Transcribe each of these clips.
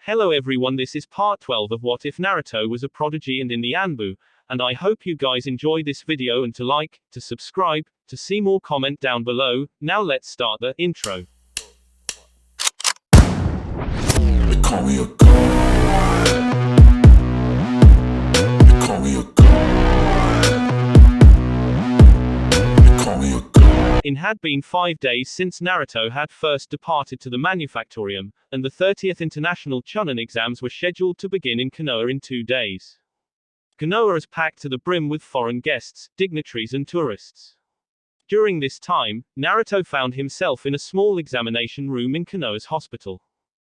Hello everyone, this is part 12 of What If Naruto Was a Prodigy and in the Anbu, and I hope you guys enjoy this video and to like, to subscribe, to see more comment down below. Now let's start the intro. They call me a god. They call me a god. They call me a god. It had been 5 days since Naruto had first departed to the Manufactorium, and the 30th International Chunin exams were scheduled to begin in Konoha in 2 days. Konoha is packed to the brim with foreign guests, dignitaries and tourists. During this time, Naruto found himself in a small examination room in Konoha's hospital.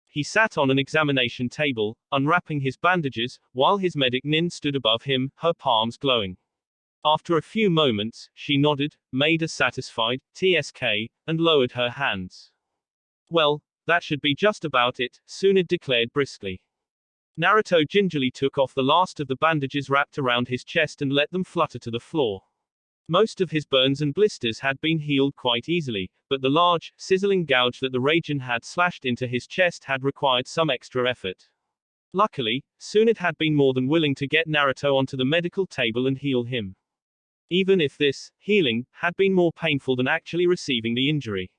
He sat on an examination table, unwrapping his bandages, while his medic Nin stood above him, her palms glowing. After a few moments, she nodded, made a satisfied TSK, and lowered her hands. Well, that should be just about it, Tsunade declared briskly. Naruto gingerly took off the last of the bandages wrapped around his chest and let them flutter to the floor. Most of his burns and blisters had been healed quite easily, but the large, sizzling gouge that the Raijin had slashed into his chest had required some extra effort. Luckily, Tsunade had been more than willing to get Naruto onto the medical table and heal him. Even if this healing had been more painful than actually receiving the injury.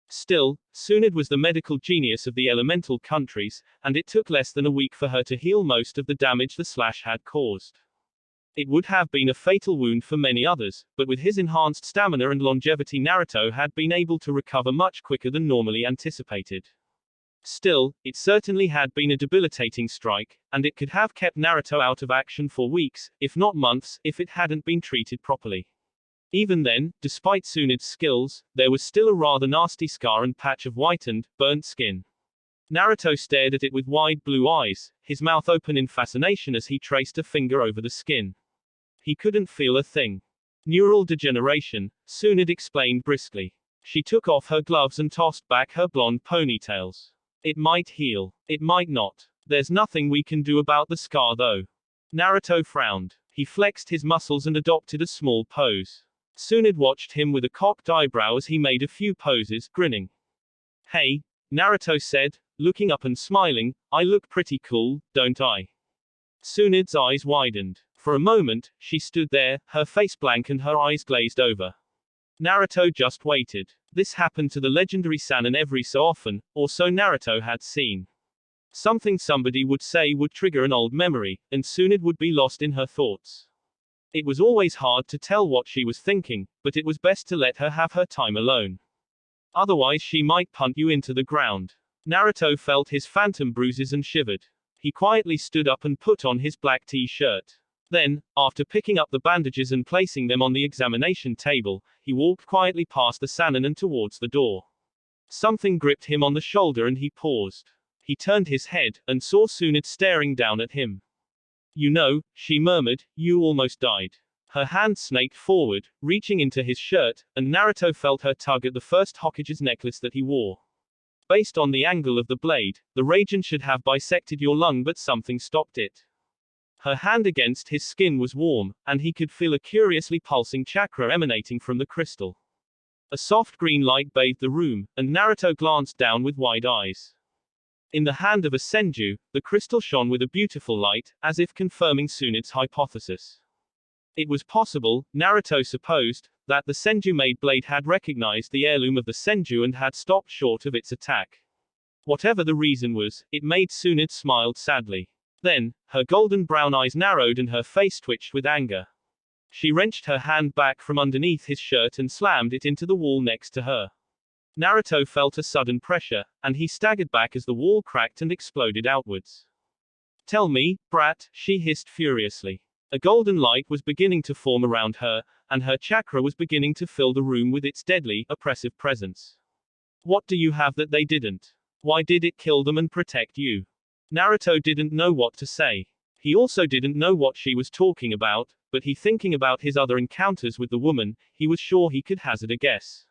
Still, Tsunade was the medical genius of the elemental countries, and it took less than a week for her to heal most of the damage the slash had caused. It would have been a fatal wound for many others, but with his enhanced stamina and longevity, Naruto had been able to recover much quicker than normally anticipated. Still, it certainly had been a debilitating strike, and it could have kept Naruto out of action for weeks, if not months, if it hadn't been treated properly. Even then, despite Tsunade's skills, there was still a rather nasty scar and patch of whitened, burnt skin. Naruto stared at it with wide blue eyes, his mouth open in fascination as he traced a finger over the skin. He couldn't feel a thing. Neural degeneration, Tsunade explained briskly. She took off her gloves and tossed back her blonde ponytails. It might heal. It might not. There's nothing we can do about the scar though. Naruto frowned. He flexed his muscles and adopted a small pose. Tsunade watched him with a cocked eyebrow as he made a few poses, grinning. Hey, Naruto said, looking up and smiling, I look pretty cool, don't I? Tsunade's eyes widened. For a moment, she stood there, her face blank and her eyes glazed over. Naruto just waited. This happened to the legendary Sannin every so often, or so Naruto had seen. Something somebody would say would trigger an old memory, and Tsunade would be lost in her thoughts. It was always hard to tell what she was thinking, but it was best to let her have her time alone. Otherwise she might punt you into the ground. Naruto felt his phantom bruises and shivered. He quietly stood up and put on his black t-shirt. Then, after picking up the bandages and placing them on the examination table, he walked quietly past the Sannin and towards the door. Something gripped him on the shoulder and he paused. He turned his head, and saw Tsunade staring down at him. You know, she murmured, you almost died. Her hand snaked forward, reaching into his shirt, and Naruto felt her tug at the first Hokage's necklace that he wore. Based on the angle of the blade, the Raijin should have bisected your lung, but something stopped it. Her hand against his skin was warm, and he could feel a curiously pulsing chakra emanating from the crystal. A soft green light bathed the room, and Naruto glanced down with wide eyes. In the hand of a senju, the crystal shone with a beautiful light, as if confirming Tsunade's hypothesis. It was possible, Naruto supposed, that the senju-made blade had recognized the heirloom of the senju and had stopped short of its attack. Whatever the reason was, it made Tsunade smile sadly. Then, her golden brown eyes narrowed and her face twitched with anger. She wrenched her hand back from underneath his shirt and slammed it into the wall next to her. Naruto felt a sudden pressure, and he staggered back as the wall cracked and exploded outwards. Tell me, brat, she hissed furiously. A golden light was beginning to form around her, and her chakra was beginning to fill the room with its deadly, oppressive presence. What do you have that they didn't? Why did it kill them and protect you? Naruto didn't know what to say. He also didn't know what she was talking about, but thinking about his other encounters with the woman, he was sure he could hazard a guess.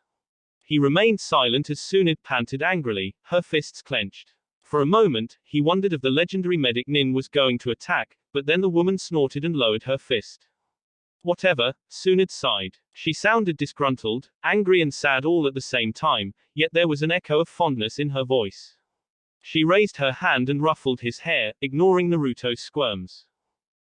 He remained silent as Tsunade panted angrily, her fists clenched. For a moment, he wondered if the legendary medic Nin was going to attack, but then the woman snorted and lowered her fist. Whatever, Tsunade sighed. She sounded disgruntled, angry and sad all at the same time, yet there was an echo of fondness in her voice. She raised her hand and ruffled his hair, ignoring Naruto's squirms.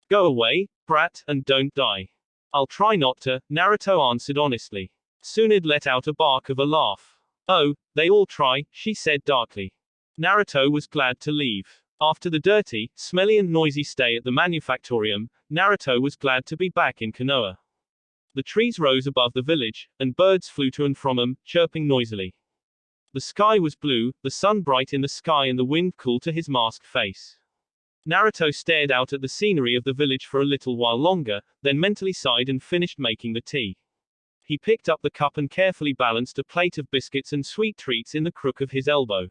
Go away, brat, and don't die. I'll try not to, Naruto answered honestly. Tsunade let out a bark of a laugh. Oh, they all try, she said darkly. Naruto was glad to leave. After the dirty, smelly and noisy stay at the manufactorium, Naruto was glad to be back in Konoha. The trees rose above the village, and birds flew to and from them, chirping noisily. The sky was blue, the sun bright in the sky and the wind cool to his masked face. Naruto stared out at the scenery of the village for a little while longer, then mentally sighed and finished making the tea. He picked up the cup and carefully balanced a plate of biscuits and sweet treats in the crook of his elbow.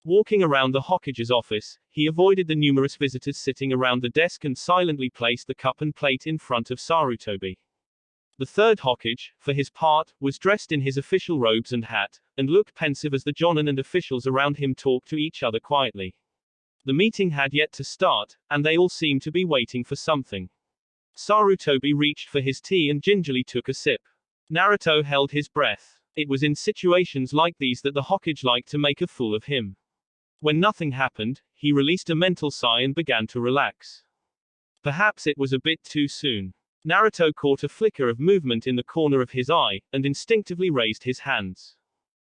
Walking around the Hokage's office, he avoided the numerous visitors sitting around the desk and silently placed the cup and plate in front of Sarutobi. The third Hokage, for his part, was dressed in his official robes and hat, and looked pensive as the Jonin and officials around him talked to each other quietly. The meeting had yet to start, and they all seemed to be waiting for something. Sarutobi reached for his tea and gingerly took a sip. Naruto held his breath. It was in situations like these that the Hokage liked to make a fool of him. When nothing happened, he released a mental sigh and began to relax. Perhaps it was a bit too soon. Naruto caught a flicker of movement in the corner of his eye, and instinctively raised his hands.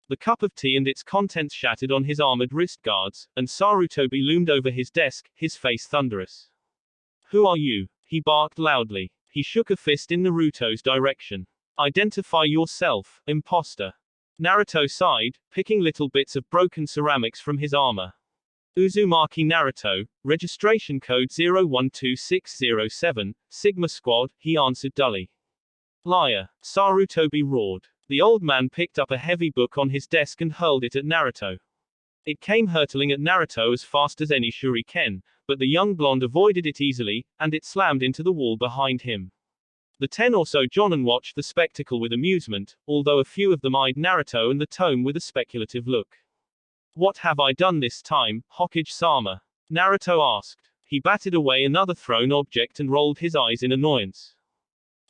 The cup of tea and its contents shattered on his armored wrist guards, and Sarutobi loomed over his desk, his face thunderous. Who are you? He barked loudly. He shook a fist in Naruto's direction. Identify yourself, imposter. Naruto sighed, picking little bits of broken ceramics from his armor. Uzumaki Naruto, registration code 012607, Sigma Squad, he answered dully. Liar, Sarutobi roared. The old man picked up a heavy book on his desk and hurled it at Naruto. It came hurtling at Naruto as fast as any shuriken, but the young blonde avoided it easily, and it slammed into the wall behind him. The 10 or so Jonin watched the spectacle with amusement, although a few of them eyed Naruto and the tome with a speculative look. What have I done this time, Hokage-sama? Naruto asked. He batted away another thrown object and rolled his eyes in annoyance.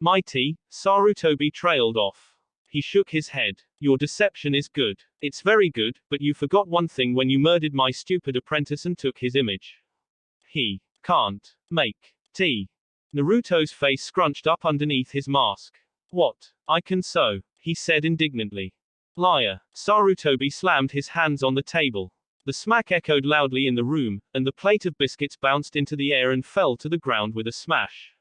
Mighty, Sarutobi trailed off. He shook his head. Your deception is good. It's very good, but you forgot one thing when you murdered my stupid apprentice and took his image. He can't make tea. Naruto's face scrunched up underneath his mask. What? I can sew, he said indignantly. Liar. Sarutobi slammed his hands on the table. The smack echoed loudly in the room, and the plate of biscuits bounced into the air and fell to the ground with a smash.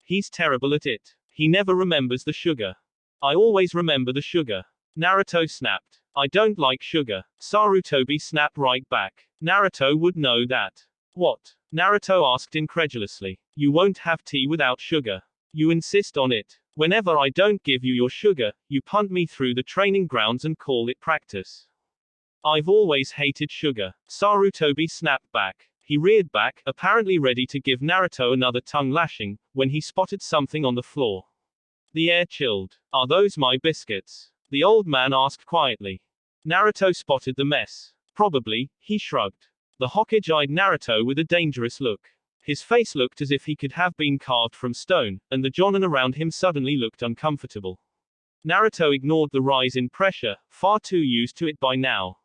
He's terrible at it. He never remembers the sugar. I always remember the sugar. Naruto snapped. I don't like sugar. Sarutobi snapped right back. Naruto would know that. What? Naruto asked incredulously. You won't have tea without sugar. You insist on it. Whenever I don't give you your sugar, you punt me through the training grounds and call it practice. I've always hated sugar. Sarutobi snapped back. He reared back, apparently ready to give Naruto another tongue lashing, when he spotted something on the floor. The air chilled. Are those my biscuits? The old man asked quietly. Naruto spotted the mess. Probably, he shrugged. The Hokage eyed Naruto with a dangerous look. His face looked as if he could have been carved from stone, and the Jonin around him suddenly looked uncomfortable. Naruto ignored the rise in pressure, far too used to it by now.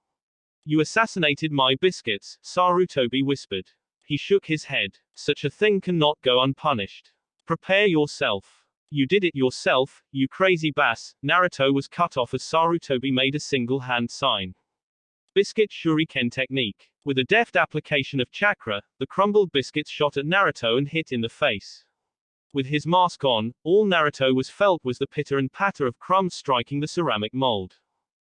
You assassinated my biscuits, Sarutobi whispered. He shook his head. Such a thing cannot go unpunished. Prepare yourself. You did it yourself, you crazy bass. Naruto was cut off as Sarutobi made a single hand sign. Biscuit shuriken technique. With a deft application of chakra, the crumbled biscuits shot at Naruto and hit in the face. With his mask on, all Naruto was felt was the pitter and patter of crumbs striking the ceramic mold.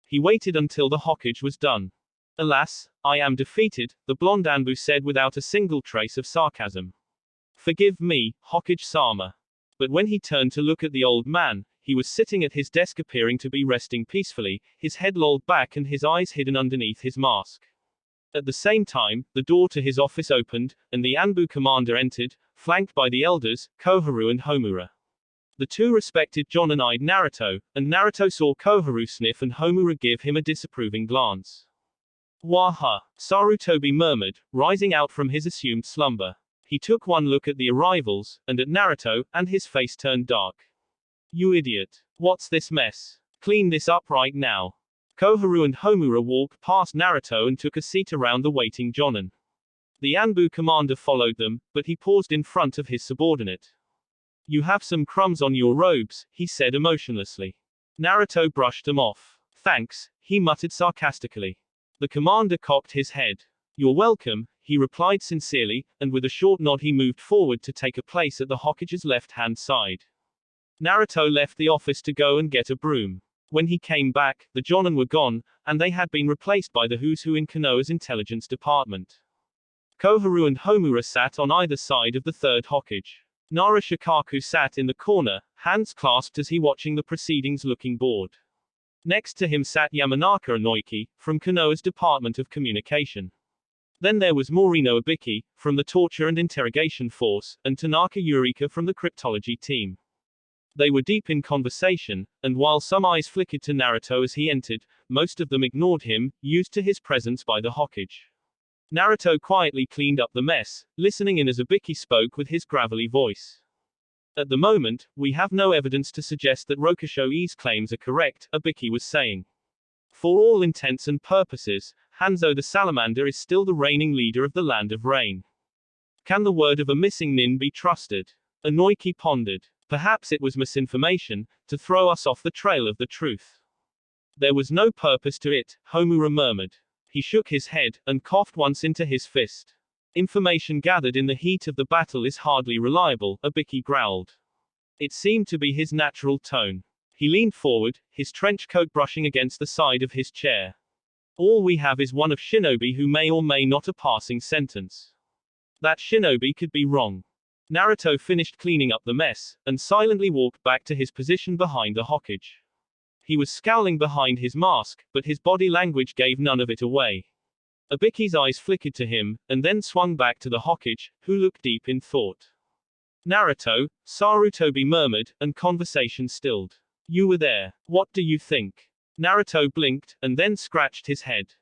He waited until the Hokage was done. Alas, I am defeated, the blonde Anbu said without a single trace of sarcasm. Forgive me, Hokage-sama. But when he turned to look at the old man, he was sitting at his desk appearing to be resting peacefully, his head lolled back and his eyes hidden underneath his mask. At the same time, the door to his office opened, and the Anbu commander entered, flanked by the elders, Koharu and Homura. The two respected Jonin eyed Naruto, and Naruto saw Koharu sniff and Homura give him a disapproving glance. Waha, Sarutobi murmured, rising out from his assumed slumber. He took one look at the arrivals, and at Naruto, and his face turned dark. You idiot. What's this mess? Clean this up right now. Koharu and Homura walked past Naruto and took a seat around the waiting Jonin. The Anbu commander followed them, but he paused in front of his subordinate. "You have some crumbs on your robes," he said emotionlessly. Naruto brushed them off. "Thanks," he muttered sarcastically. The commander cocked his head. "You're welcome," he replied sincerely, and with a short nod he moved forward to take a place at the Hokage's left-hand side. Naruto left the office to go and get a broom. When he came back, the Jonin were gone, and they had been replaced by the Who's Who in Konoha's intelligence department. Koharu and Homura sat on either side of the third Hokage. Nara Shikaku sat in the corner, hands clasped as he watching the proceedings looking bored. Next to him sat Yamanaka Inoiki, from Konoha's Department of Communication. Then there was Morino Ibiki, from the Torture and Interrogation Force, and Tanaka Eureka from the Cryptology team. They were deep in conversation, and while some eyes flickered to Naruto as he entered, most of them ignored him, used to his presence by the Hokage. Naruto quietly cleaned up the mess, listening in as Ibiki spoke with his gravelly voice. "At the moment, we have no evidence to suggest that Rokusho-E's claims are correct," Ibiki was saying. "For all intents and purposes, Hanzo the Salamander is still the reigning leader of the Land of Rain. Can the word of a missing nin be trusted?" Inoiki pondered. "Perhaps it was misinformation, to throw us off the trail of the truth." "There was no purpose to it," Homura murmured. He shook his head, and coughed once into his fist. "Information gathered in the heat of the battle is hardly reliable," Ibiki growled. It seemed to be his natural tone. He leaned forward, his trench coat brushing against the side of his chair. "All we have is one of shinobi who may or may not a passing sentence. That shinobi could be wrong." Naruto finished cleaning up the mess, and silently walked back to his position behind the Hokage. He was scowling behind his mask, but his body language gave none of it away. Ibiki's eyes flickered to him, and then swung back to the Hokage, who looked deep in thought. "Naruto," Sarutobi murmured, and conversation stilled. "You were there. What do you think?" Naruto blinked, and then scratched his head.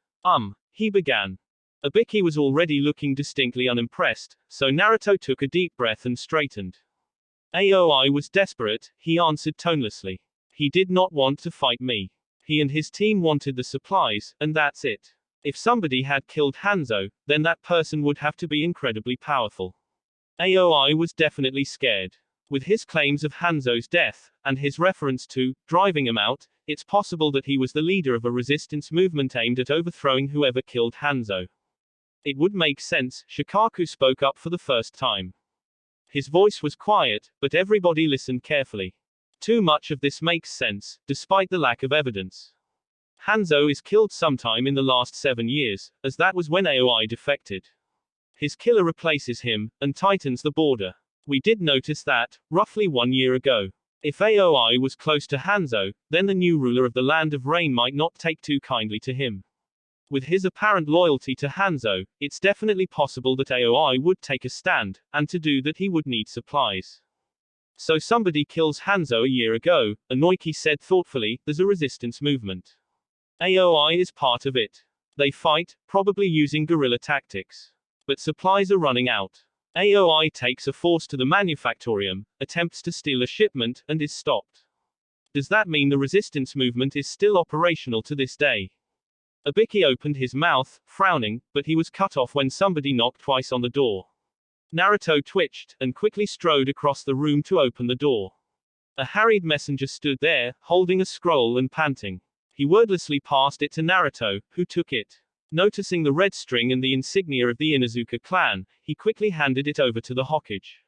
He began. Ibiki was already looking distinctly unimpressed, so Naruto took a deep breath and straightened. "Aoi was desperate," he answered tonelessly. "He did not want to fight me. He and his team wanted the supplies, and that's it. If somebody had killed Hanzo, then that person would have to be incredibly powerful. Aoi was definitely scared. With his claims of Hanzo's death, and his reference to driving him out, it's possible that he was the leader of a resistance movement aimed at overthrowing whoever killed Hanzo." "It would make sense," Shikaku spoke up for the first time. His voice was quiet, but everybody listened carefully. "Too much of this makes sense, despite the lack of evidence. Hanzo is killed sometime in the last 7 years, as that was when Aoi defected. His killer replaces him, and tightens the border. We did notice that, roughly 1 year ago. If Aoi was close to Hanzo, then the new ruler of the Land of Rain might not take too kindly to him. With his apparent loyalty to Hanzo, it's definitely possible that Aoi would take a stand, and to do that he would need supplies. So somebody kills Hanzo a year ago," Inoiki said thoughtfully. "There's a resistance movement. Aoi is part of it. They fight, probably using guerrilla tactics. But supplies are running out. Aoi takes a force to the manufactorium, attempts to steal a shipment, and is stopped. Does that mean the resistance movement is still operational to this day?" Ibiki opened his mouth, frowning, but he was cut off when somebody knocked twice on the door. Naruto twitched, and quickly strode across the room to open the door. A harried messenger stood there, holding a scroll and panting. He wordlessly passed it to Naruto, who took it. Noticing the red string and the insignia of the Inuzuka clan, he quickly handed it over to the Hokage.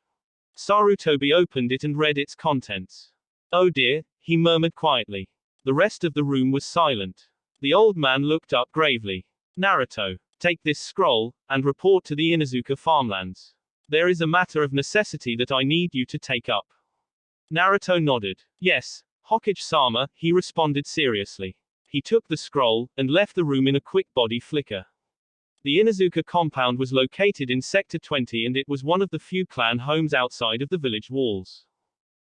Sarutobi opened it and read its contents. "Oh dear," he murmured quietly. The rest of the room was silent. The old man looked up gravely. "Naruto, take this scroll, and report to the Inuzuka farmlands. There is a matter of necessity that I need you to take up." Naruto nodded. "Yes, Hokage-sama," he responded seriously. He took the scroll, and left the room in a quick body flicker. The Inuzuka compound was located in Sector 20 and it was one of the few clan homes outside of the village walls.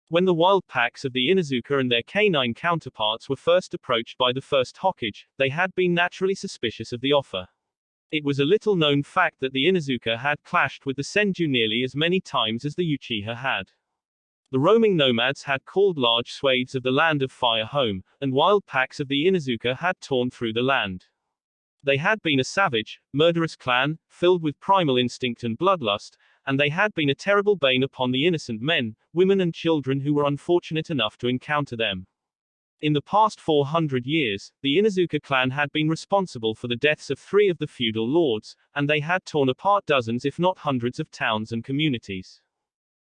When the wild packs of the Inuzuka and their canine counterparts were first approached by the first Hokage, they had been naturally suspicious of the offer. It was a little-known fact that the Inuzuka had clashed with the Senju nearly as many times as the Uchiha had. The roaming nomads had called large swathes of the land of fire home, and wild packs of the Inuzuka had torn through the land. They had been a savage, murderous clan, filled with primal instinct and bloodlust, and they had been a terrible bane upon the innocent men, women and children who were unfortunate enough to encounter them. In the past 400 years, the Inuzuka clan had been responsible for the deaths of 3 of the feudal lords, and they had torn apart dozens if not hundreds of towns and communities.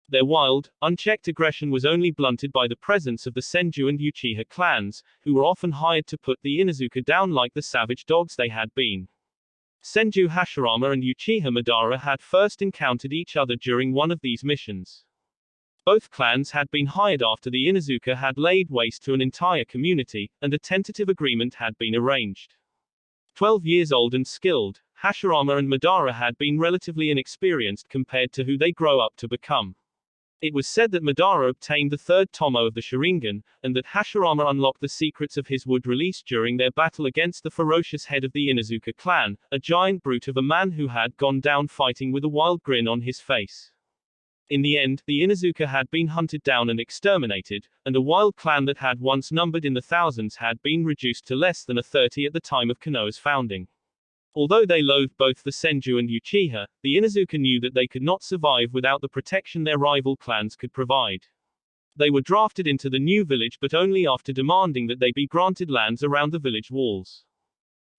Their wild, unchecked aggression was only blunted by the presence of the Senju and Uchiha clans, who were often hired to put the Inuzuka down like the savage dogs they had been. Senju Hashirama and Uchiha Madara had first encountered each other during one of these missions. Both clans had been hired after the Inuzuka had laid waste to an entire community, and a tentative agreement had been arranged. 12 years old and skilled, Hashirama and Madara had been relatively inexperienced compared to who they grow up to become. It was said that Madara obtained the 3rd tomo of the Sharingan, and that Hashirama unlocked the secrets of his wood release during their battle against the ferocious head of the Inuzuka clan, a giant brute of a man who had gone down fighting with a wild grin on his face. In the end, the Inuzuka had been hunted down and exterminated, and a wild clan that had once numbered in the thousands had been reduced to less than 30 at the time of Konoha's founding. Although they loathed both the Senju and Uchiha, the Inuzuka knew that they could not survive without the protection their rival clans could provide. They were drafted into the new village but only after demanding that they be granted lands around the village walls.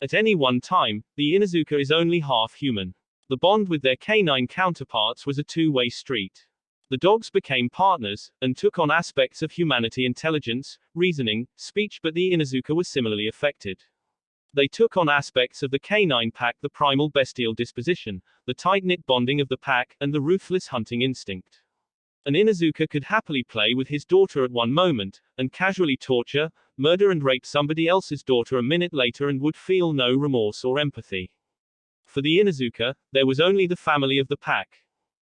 At any one time, the Inuzuka is only half human. The bond with their canine counterparts was a two-way street. The dogs became partners, and took on aspects of humanity: intelligence, reasoning, speech, but the Inuzuka was similarly affected. They took on aspects of the canine pack: the primal bestial disposition, the tight-knit bonding of the pack, and the ruthless hunting instinct. An Inuzuka could happily play with his daughter at one moment, and casually torture, murder and rape somebody else's daughter a minute later and would feel no remorse or empathy. For the Inuzuka, there was only the family of the pack.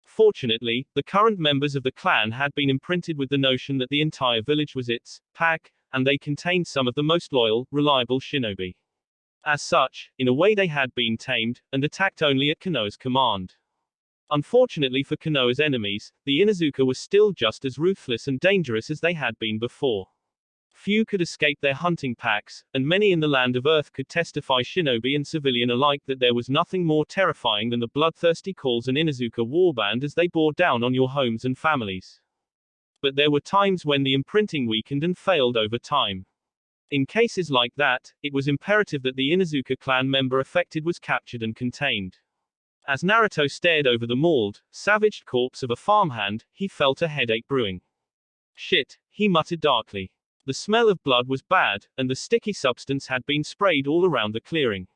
Fortunately, the current members of the clan had been imprinted with the notion that the entire village was its pack, and they contained some of the most loyal, reliable shinobi. As such, in a way they had been tamed, and attacked only at Konoha's command. Unfortunately for Konoha's enemies, the Inuzuka was still just as ruthless and dangerous as they had been before. Few could escape their hunting packs, and many in the land of Earth could testify, shinobi and civilian alike, that there was nothing more terrifying than the bloodthirsty calls an Inuzuka warband as they bore down on your homes and families. But there were times when the imprinting weakened and failed over time. In cases like that, it was imperative that the Inuzuka clan member affected was captured and contained. As Naruto stared over the mauled, savaged corpse of a farmhand, he felt a headache brewing. Shit, he muttered darkly. The smell of blood was bad, and the sticky substance had been sprayed all around the clearing.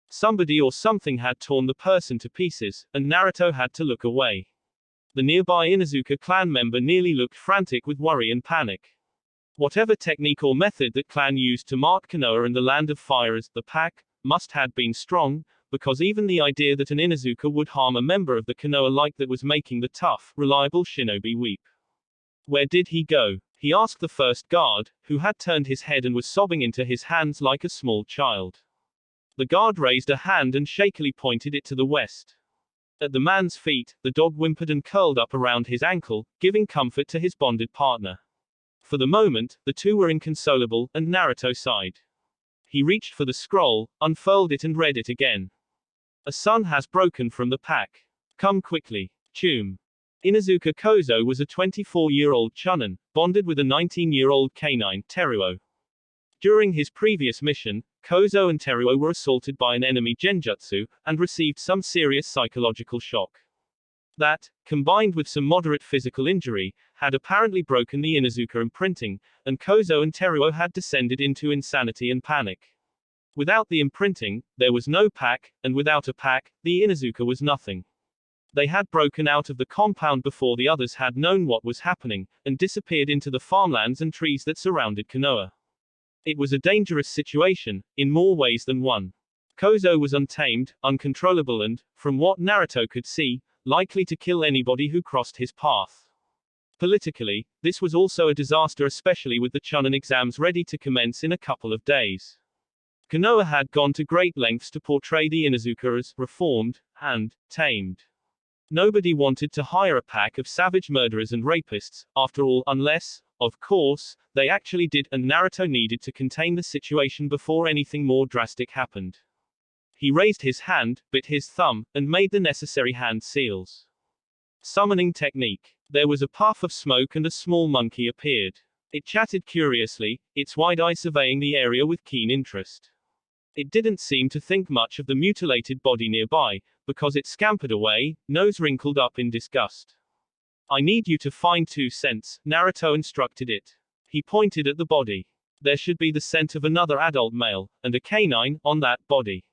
Somebody or something had torn the person to pieces, and Naruto had to look away. The nearby Inuzuka clan member nearly looked frantic with worry and panic. Whatever technique or method that clan used to mark Konoha and the land of fire as the pack must had been strong, because even the idea that an Inuzuka would harm a member of the Konoha like that was making the tough, reliable shinobi weep. Where did he go? He asked the first guard, who had turned his head and was sobbing into his hands like a small child. The guard raised a hand and shakily pointed it to the west. At the man's feet, the dog whimpered and curled up around his ankle, giving comfort to his bonded partner. For the moment, the two were inconsolable, and Naruto sighed. He reached for the scroll, unfurled it and read it again. A son has broken from the pack. Come quickly. Chum. Inuzuka Kozo was a 24-year-old Chunin, bonded with a 19-year-old canine, Teruo. During his previous mission, Kozo and Teruo were assaulted by an enemy genjutsu, and received some serious psychological shock. That, combined with some moderate physical injury, had apparently broken the Inuzuka imprinting, and Kozo and Teruo had descended into insanity and panic. Without the imprinting, there was no pack, and without a pack, the Inuzuka was nothing. They had broken out of the compound before the others had known what was happening, and disappeared into the farmlands and trees that surrounded Konoha. It was a dangerous situation, in more ways than one. Kozo was untamed, uncontrollable and, from what Naruto could see, likely to kill anybody who crossed his path. Politically, this was also a disaster, especially with the Chunin exams ready to commence in a couple of days. Konoha had gone to great lengths to portray the Inuzuka as reformed and tamed. Nobody wanted to hire a pack of savage murderers and rapists, after all, unless, of course, they actually did, and Naruto needed to contain the situation before anything more drastic happened. He raised his hand, bit his thumb, and made the necessary hand seals. Summoning technique. There was a puff of smoke and a small monkey appeared. It chatted curiously, its wide eyes surveying the area with keen interest. It didn't seem to think much of the mutilated body nearby, because it scampered away, nose wrinkled up in disgust. I need you to find 2 scents, Naruto instructed it. He pointed at the body. There should be the scent of another adult male, and a canine, on that body.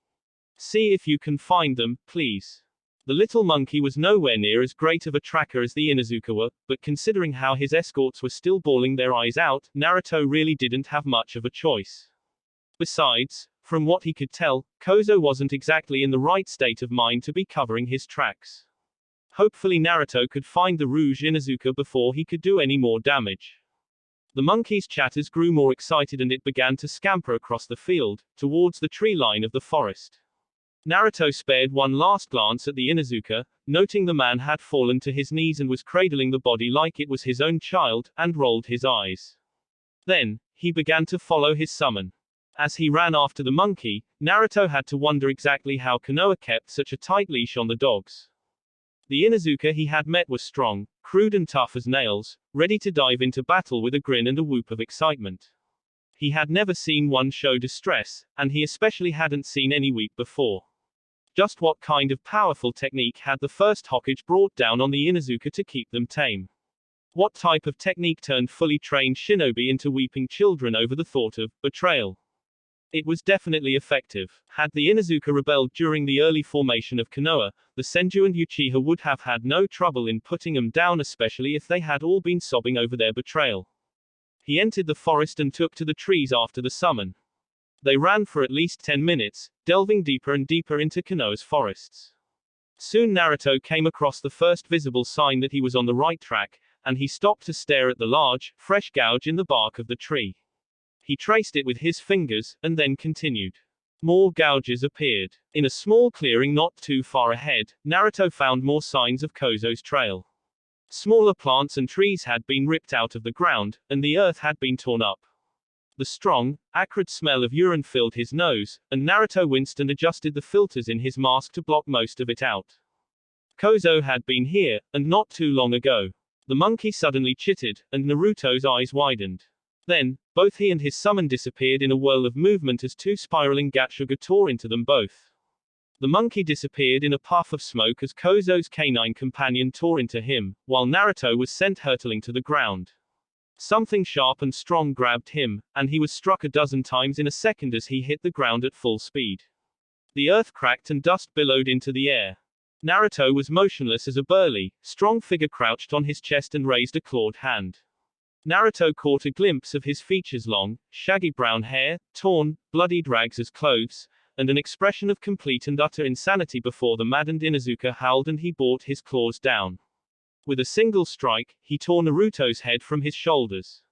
See if you can find them, please. The little monkey was nowhere near as great of a tracker as the Inuzuka were, but considering how his escorts were still bawling their eyes out, Naruto really didn't have much of a choice. Besides, from what he could tell, Kozo wasn't exactly in the right state of mind to be covering his tracks. Hopefully Naruto could find the Rouge Inuzuka before he could do any more damage. The monkey's chatters grew more excited and it began to scamper across the field, towards the tree line of the forest. Naruto spared one last glance at the Inuzuka, noting the man had fallen to his knees and was cradling the body like it was his own child, and rolled his eyes. Then, he began to follow his summon. As he ran after the monkey, Naruto had to wonder exactly how Konoha kept such a tight leash on the dogs. The Inuzuka he had met was strong, crude and tough as nails, ready to dive into battle with a grin and a whoop of excitement. He had never seen one show distress, and he especially hadn't seen any weep before. Just what kind of powerful technique had the first Hokage brought down on the Inuzuka to keep them tame? What type of technique turned fully trained shinobi into weeping children over the thought of betrayal? It was definitely effective. Had the Inuzuka rebelled during the early formation of Konoha, the Senju and Uchiha would have had no trouble in putting them down, especially if they had all been sobbing over their betrayal. He entered the forest and took to the trees after the summon. They ran for at least 10 minutes, delving deeper and deeper into Konoha's forests. Soon Naruto came across the first visible sign that he was on the right track, and he stopped to stare at the large, fresh gouge in the bark of the tree. He traced it with his fingers, and then continued. More gouges appeared. In a small clearing not too far ahead, Naruto found more signs of Kozo's trail. Smaller plants and trees had been ripped out of the ground, and the earth had been torn up. The strong, acrid smell of urine filled his nose, and Naruto winced and adjusted the filters in his mask to block most of it out. Kozo had been here, and not too long ago. The monkey suddenly chittered, and Naruto's eyes widened. Then, both he and his summon disappeared in a whirl of movement as 2 spiraling Gatsuga tore into them both. The monkey disappeared in a puff of smoke as Kozo's canine companion tore into him, while Naruto was sent hurtling to the ground. Something sharp and strong grabbed him, and he was struck a dozen times in a second as he hit the ground at full speed. The earth cracked and dust billowed into the air. Naruto was motionless as a burly, strong figure crouched on his chest and raised a clawed hand. Naruto caught a glimpse of his features, long, shaggy brown hair, torn, bloodied rags as clothes, and an expression of complete and utter insanity before the maddened Inuzuka howled and he brought his claws down. With a single strike, he tore Naruto's head from his shoulders.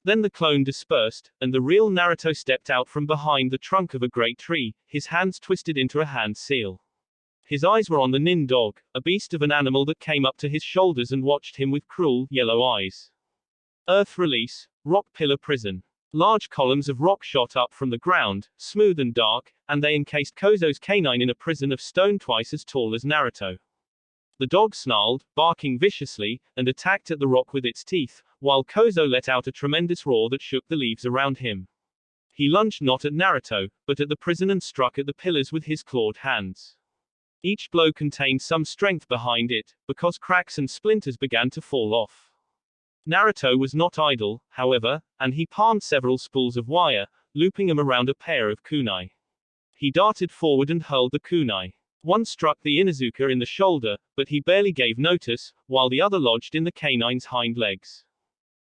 Then the clone dispersed, and the real Naruto stepped out from behind the trunk of a great tree, his hands twisted into a hand seal. His eyes were on the nin dog, a beast of an animal that came up to his shoulders and watched him with cruel, yellow eyes. Earth release, rock pillar prison. Large columns of rock shot up from the ground, smooth and dark, and they encased Kozo's canine in a prison of stone twice as tall as Naruto. The dog snarled, barking viciously, and attacked at the rock with its teeth, while Kozo let out a tremendous roar that shook the leaves around him. He lunged not at Naruto, but at the prison and struck at the pillars with his clawed hands. Each blow contained some strength behind it, because cracks and splinters began to fall off. Naruto was not idle, however, and he palmed several spools of wire, looping them around a pair of kunai. He darted forward and hurled the kunai. One struck the Inuzuka in the shoulder, but he barely gave notice, while the other lodged in the canine's hind legs.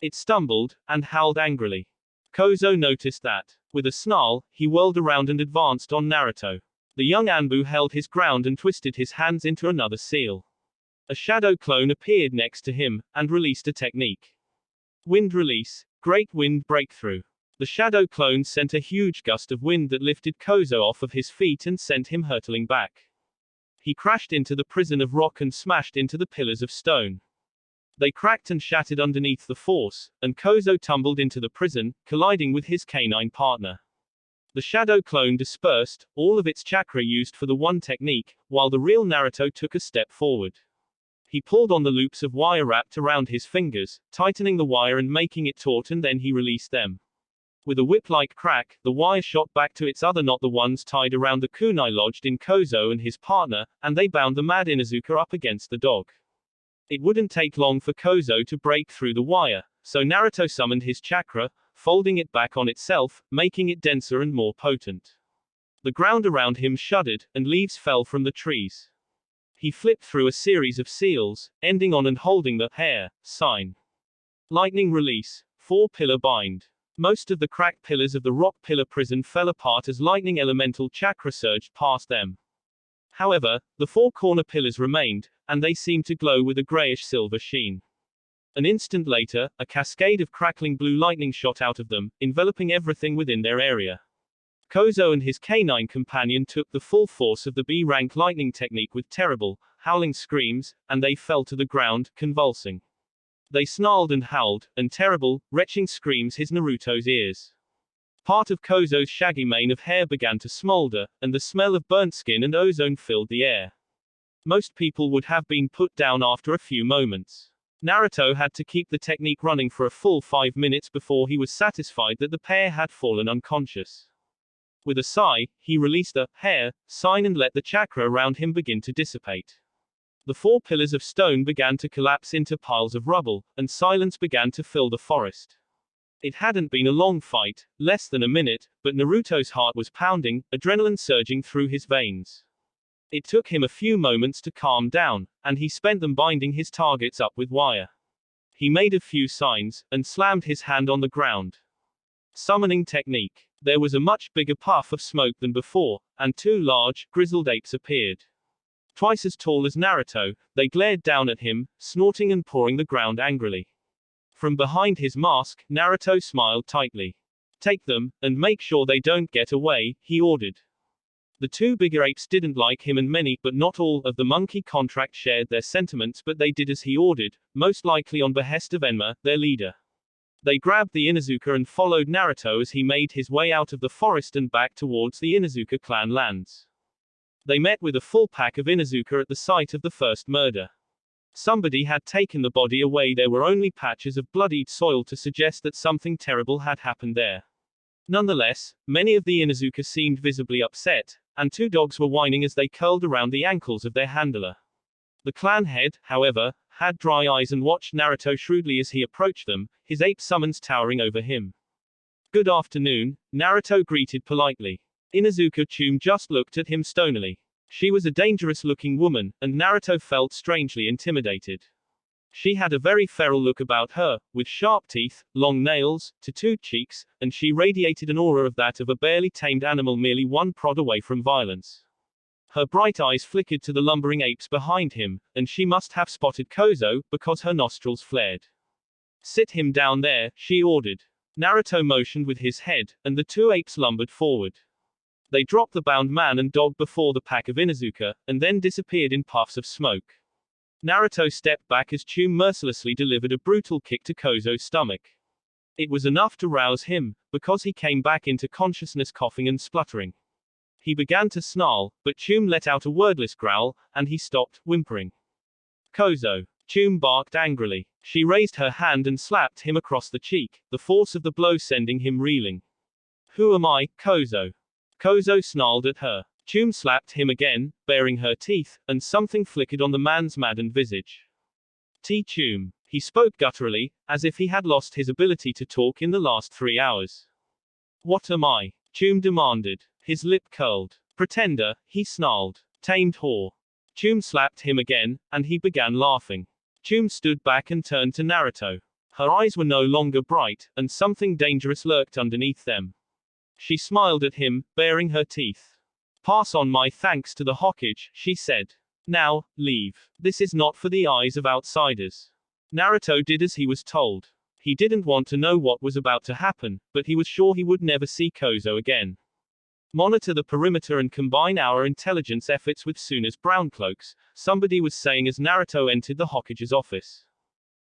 It stumbled, and howled angrily. Kozo noticed that. With a snarl, he whirled around and advanced on Naruto. The young Anbu held his ground and twisted his hands into another seal. A shadow clone appeared next to him, and released a technique. Wind release, great wind breakthrough. The shadow clone sent a huge gust of wind that lifted Kozo off of his feet and sent him hurtling back. He crashed into the prison of rock and smashed into the pillars of stone. They cracked and shattered underneath the force, and Kozo tumbled into the prison, colliding with his canine partner. The shadow clone dispersed, all of its chakra used for the one technique, while the real Naruto took a step forward. He pulled on the loops of wire wrapped around his fingers, tightening the wire and making it taut, and then he released them. With a whip-like crack, the wire shot back to its other knot, the ones tied around the kunai lodged in Kozo and his partner, and they bound the mad Inuzuka up against the dog. It wouldn't take long for Kozo to break through the wire, so Naruto summoned his chakra, folding it back on itself, making it denser and more potent. The ground around him shuddered, and leaves fell from the trees. He flipped through a series of seals, ending on and holding the hair sign. Lightning release, 4-pillar bind. Most of the cracked pillars of the rock pillar prison fell apart as lightning elemental chakra surged past them. However, the 4 corner pillars remained, and they seemed to glow with a grayish-silver sheen. An instant later, a cascade of crackling blue lightning shot out of them, enveloping everything within their area. Kozo and his canine companion took the full force of the B-rank lightning technique with terrible, howling screams, and they fell to the ground, convulsing. They snarled and howled, and terrible, retching screams hit Naruto's ears. Part of Kozo's shaggy mane of hair began to smolder, and the smell of burnt skin and ozone filled the air. Most people would have been put down after a few moments. Naruto had to keep the technique running for a full 5 minutes before he was satisfied that the pair had fallen unconscious. With a sigh, he released the hair sign and let the chakra around him begin to dissipate. The 4 pillars of stone began to collapse into piles of rubble, and silence began to fill the forest. It hadn't been a long fight, less than a minute, but Naruto's heart was pounding, adrenaline surging through his veins. It took him a few moments to calm down, and he spent them binding his targets up with wire. He made a few signs, and slammed his hand on the ground. Summoning technique. There was a much bigger puff of smoke than before, and 2 large, grizzled apes appeared. Twice as tall as Naruto, they glared down at him, snorting and pawing the ground angrily. From behind his mask, Naruto smiled tightly. Take them, and make sure they don't get away, he ordered. The 2 bigger apes didn't like him, and many, but not all, of the monkey contract shared their sentiments, but they did as he ordered, most likely on behest of Enma, their leader. They grabbed the Inuzuka and followed Naruto as he made his way out of the forest and back towards the Inuzuka clan lands. They met with a full pack of Inuzuka at the site of the first murder. Somebody had taken the body away. There were only patches of bloodied soil to suggest that something terrible had happened there. Nonetheless, many of the Inuzuka seemed visibly upset, and 2 dogs were whining as they curled around the ankles of their handler. The clan head, however, had dry eyes and watched Naruto shrewdly as he approached them, his ape summons towering over him. Good afternoon, Naruto greeted politely. Inuzuka Chum just looked at him stonily. She was a dangerous-looking woman, and Naruto felt strangely intimidated. She had a very feral look about her, with sharp teeth, long nails, tattooed cheeks, and she radiated an aura of that of a barely tamed animal merely 1 prod away from violence. Her bright eyes flickered to the lumbering apes behind him, and she must have spotted Kozo, because her nostrils flared. Sit him down there, she ordered. Naruto motioned with his head, and the 2 apes lumbered forward. They dropped the bound man and dog before the pack of Inuzuka, and then disappeared in puffs of smoke. Naruto stepped back as Chum mercilessly delivered a brutal kick to Kozo's stomach. It was enough to rouse him, because he came back into consciousness coughing and spluttering. He began to snarl, but Chum let out a wordless growl, and he stopped, whimpering. Kozo. Chum barked angrily. She raised her hand and slapped him across the cheek, the force of the blow sending him reeling. Who am I, Kozo? Kozo snarled at her. Chum slapped him again, baring her teeth, and something flickered on the man's maddened visage. Chum. He spoke gutturally, as if he had lost his ability to talk in the last 3 hours. What am I? Chum demanded. His lip curled. Pretender, he snarled. Tamed whore. Chum slapped him again, and he began laughing. Chum stood back and turned to Naruto. Her eyes were no longer bright, and something dangerous lurked underneath them. She smiled at him, baring her teeth. Pass on my thanks to the Hokage, she said. Now, leave. This is not for the eyes of outsiders. Naruto did as he was told. He didn't want to know what was about to happen, but he was sure he would never see Kozo again. Monitor the perimeter and combine our intelligence efforts with Suna's browncloaks, somebody was saying as Naruto entered the Hokage's office.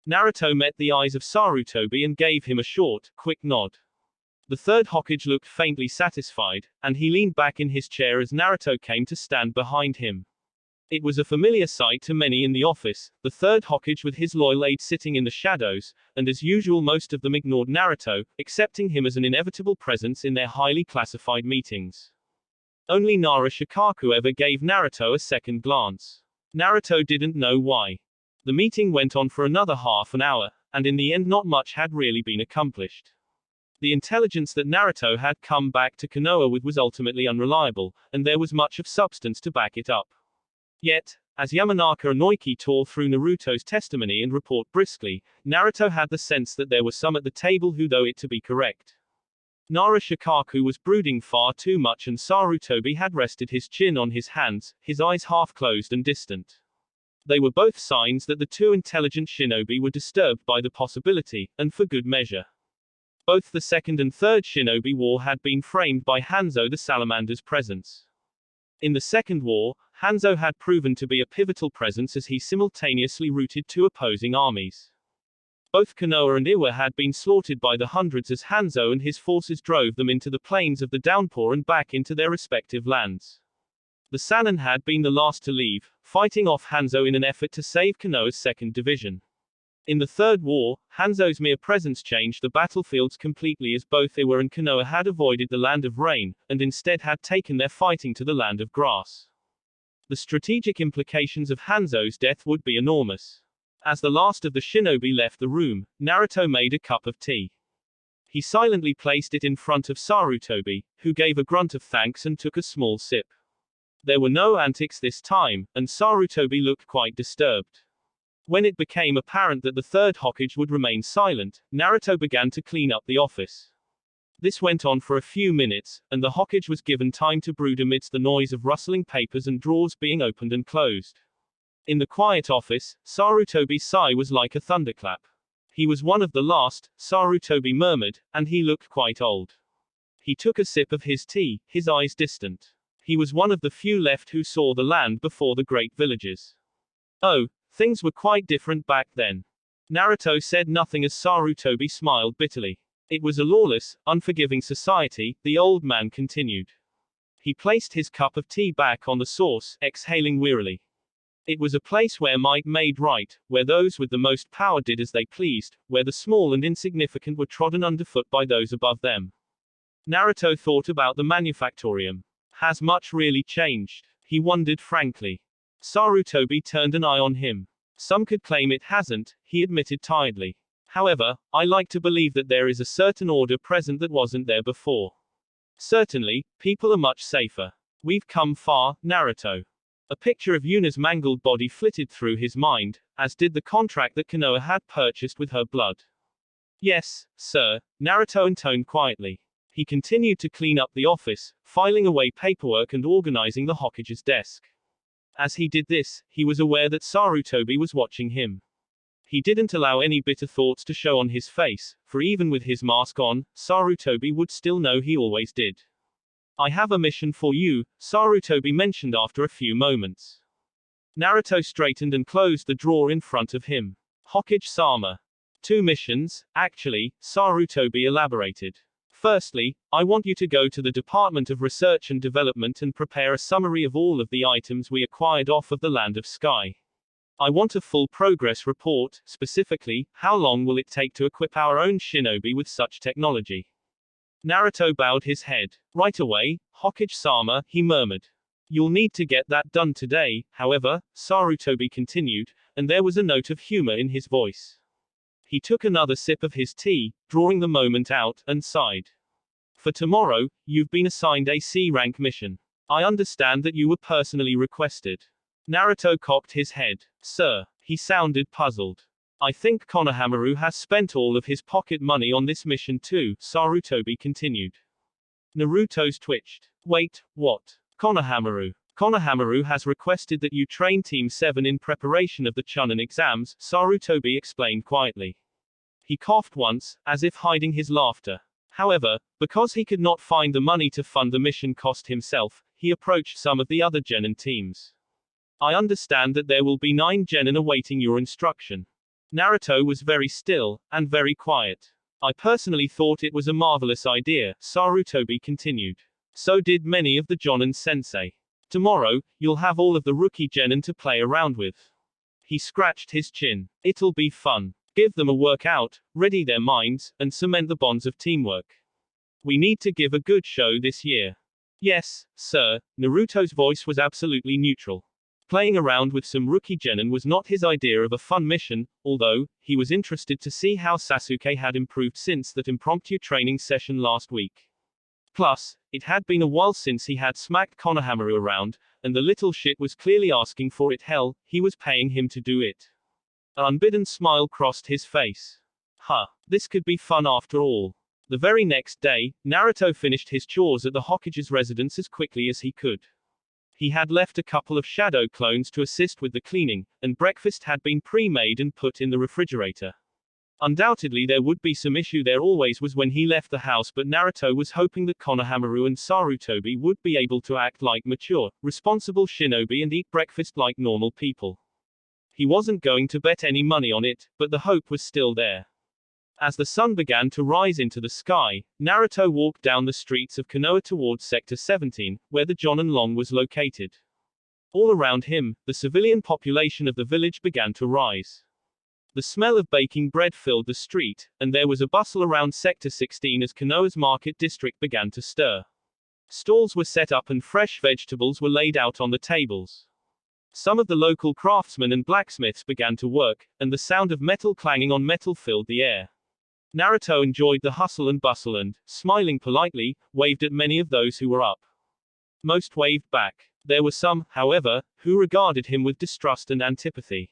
Naruto met the eyes of Sarutobi and gave him a short, quick nod. The third Hokage looked faintly satisfied, and he leaned back in his chair as Naruto came to stand behind him. It was a familiar sight to many in the office, the third Hokage with his loyal aide sitting in the shadows, and as usual most of them ignored Naruto, accepting him as an inevitable presence in their highly classified meetings. Only Nara Shikaku ever gave Naruto a second glance. Naruto didn't know why. The meeting went on for another half an hour, and in the end not much had really been accomplished. The intelligence that Naruto had come back to Konoha with was ultimately unreliable, and there was much of substance to back it up. Yet, as Yamanaka and Oiki tore through Naruto's testimony and report briskly, Naruto had the sense that there were some at the table who know it to be correct. Nara Shikaku was brooding far too much and Sarutobi had rested his chin on his hands, his eyes half closed and distant. They were both signs that the two intelligent shinobi were disturbed by the possibility, and for good measure. Both the second and third shinobi war had been framed by Hanzo the Salamander's presence. In the Second War, Hanzo had proven to be a pivotal presence as he simultaneously routed two opposing armies. Both Konoha and Iwa had been slaughtered by the hundreds as Hanzo and his forces drove them into the plains of the Downpour and back into their respective lands. The Sannin had been the last to leave, fighting off Hanzo in an effort to save Konoha's second division. In the Third War, Hanzo's mere presence changed the battlefields completely as both Iwa and Konoha had avoided the land of rain, and instead had taken their fighting to the land of grass. The strategic implications of Hanzo's death would be enormous. As the last of the shinobi left the room, Naruto made a cup of tea. He silently placed it in front of Sarutobi, who gave a grunt of thanks and took a small sip. There were no antics this time, and Sarutobi looked quite disturbed. When it became apparent that the third Hokage would remain silent, Naruto began to clean up the office. This went on for a few minutes, and the Hokage was given time to brood amidst the noise of rustling papers and drawers being opened and closed. In the quiet office, Sarutobi's sigh was like a thunderclap. He was one of the last, Sarutobi murmured, and he looked quite old. He took a sip of his tea, his eyes distant. He was one of the few left who saw the land before the great villages. Oh, things were quite different back then. Naruto said nothing as Sarutobi smiled bitterly. It was a lawless, unforgiving society, the old man continued. He placed his cup of tea back on the sauce, exhaling wearily. It was a place where might made right, where those with the most power did as they pleased, where the small and insignificant were trodden underfoot by those above them. Naruto thought about the manufactorium. Has much really changed? He wondered frankly. Sarutobi turned an eye on him. Some could claim it hasn't, he admitted tiredly. However, I like to believe that there is a certain order present that wasn't there before. Certainly, people are much safer. We've come far, Naruto. A picture of Yuna's mangled body flitted through his mind, as did the contract that Konoha had purchased with her blood. Yes, sir, Naruto intoned quietly. He continued to clean up the office, filing away paperwork and organizing the Hokage's desk. As he did this, he was aware that Sarutobi was watching him. He didn't allow any bitter thoughts to show on his face, for even with his mask on, Sarutobi would still know he always did. I have a mission for you, Sarutobi mentioned after a few moments. Naruto straightened and closed the drawer in front of him. Hokage-sama. 2 missions, actually, Sarutobi elaborated. Firstly, I want you to go to the Department of Research and Development and prepare a summary of all of the items we acquired off of the Land of Sky. I want a full progress report, specifically, how long will it take to equip our own shinobi with such technology? Naruto bowed his head. Right away, Hokage-sama, he murmured. You'll need to get that done today, however, Sarutobi continued, and there was a note of humor in his voice. He took another sip of his tea, drawing the moment out, and sighed. For tomorrow, you've been assigned a C-rank mission. I understand that you were personally requested. Naruto cocked his head. Sir, he sounded puzzled. I think Konohamaru has spent all of his pocket money on this mission too, Sarutobi continued. Naruto's twitched. Wait, what? Konohamaru. Konohamaru has requested that you train Team 7 in preparation of the Chunin exams, Sarutobi explained quietly. He coughed once, as if hiding his laughter. However, because he could not find the money to fund the mission cost himself, he approached some of the other genin teams. I understand that there will be 9 genin awaiting your instruction. Naruto was very still, and very quiet. I personally thought it was a marvelous idea, Sarutobi continued. So did many of the Jonin sensei. Tomorrow, you'll have all of the rookie genin to play around with. He scratched his chin. It'll be fun. Give them a workout, ready their minds, and cement the bonds of teamwork. We need to give a good show this year. Yes, sir. Naruto's voice was absolutely neutral. Playing around with some rookie genin was not his idea of a fun mission, although, he was interested to see how Sasuke had improved since that impromptu training session last week. Plus, it had been a while since he had smacked Konohamaru around, and the little shit was clearly asking for it. Hell, he was paying him to do it. An unbidden smile crossed his face. Huh, this could be fun after all. The very next day, Naruto finished his chores at the Hokage's residence as quickly as he could. He had left a couple of shadow clones to assist with the cleaning, and breakfast had been pre-made and put in the refrigerator. Undoubtedly there would be some issue, there always was when he left the house, but Naruto was hoping that Konohamaru and Sarutobi would be able to act like mature, responsible shinobi and eat breakfast like normal people. He wasn't going to bet any money on it, but the hope was still there. As the sun began to rise into the sky, Naruto walked down the streets of Konoha towards Sector 17, where the Jonin Long was located. All around him, the civilian population of the village began to rise. The smell of baking bread filled the street, and there was a bustle around Sector 16 as Konoha's market district began to stir. Stalls were set up and fresh vegetables were laid out on the tables. Some of the local craftsmen and blacksmiths began to work, and the sound of metal clanging on metal filled the air. Naruto enjoyed the hustle and bustle and, smiling politely, waved at many of those who were up. Most waved back. There were some, however, who regarded him with distrust and antipathy.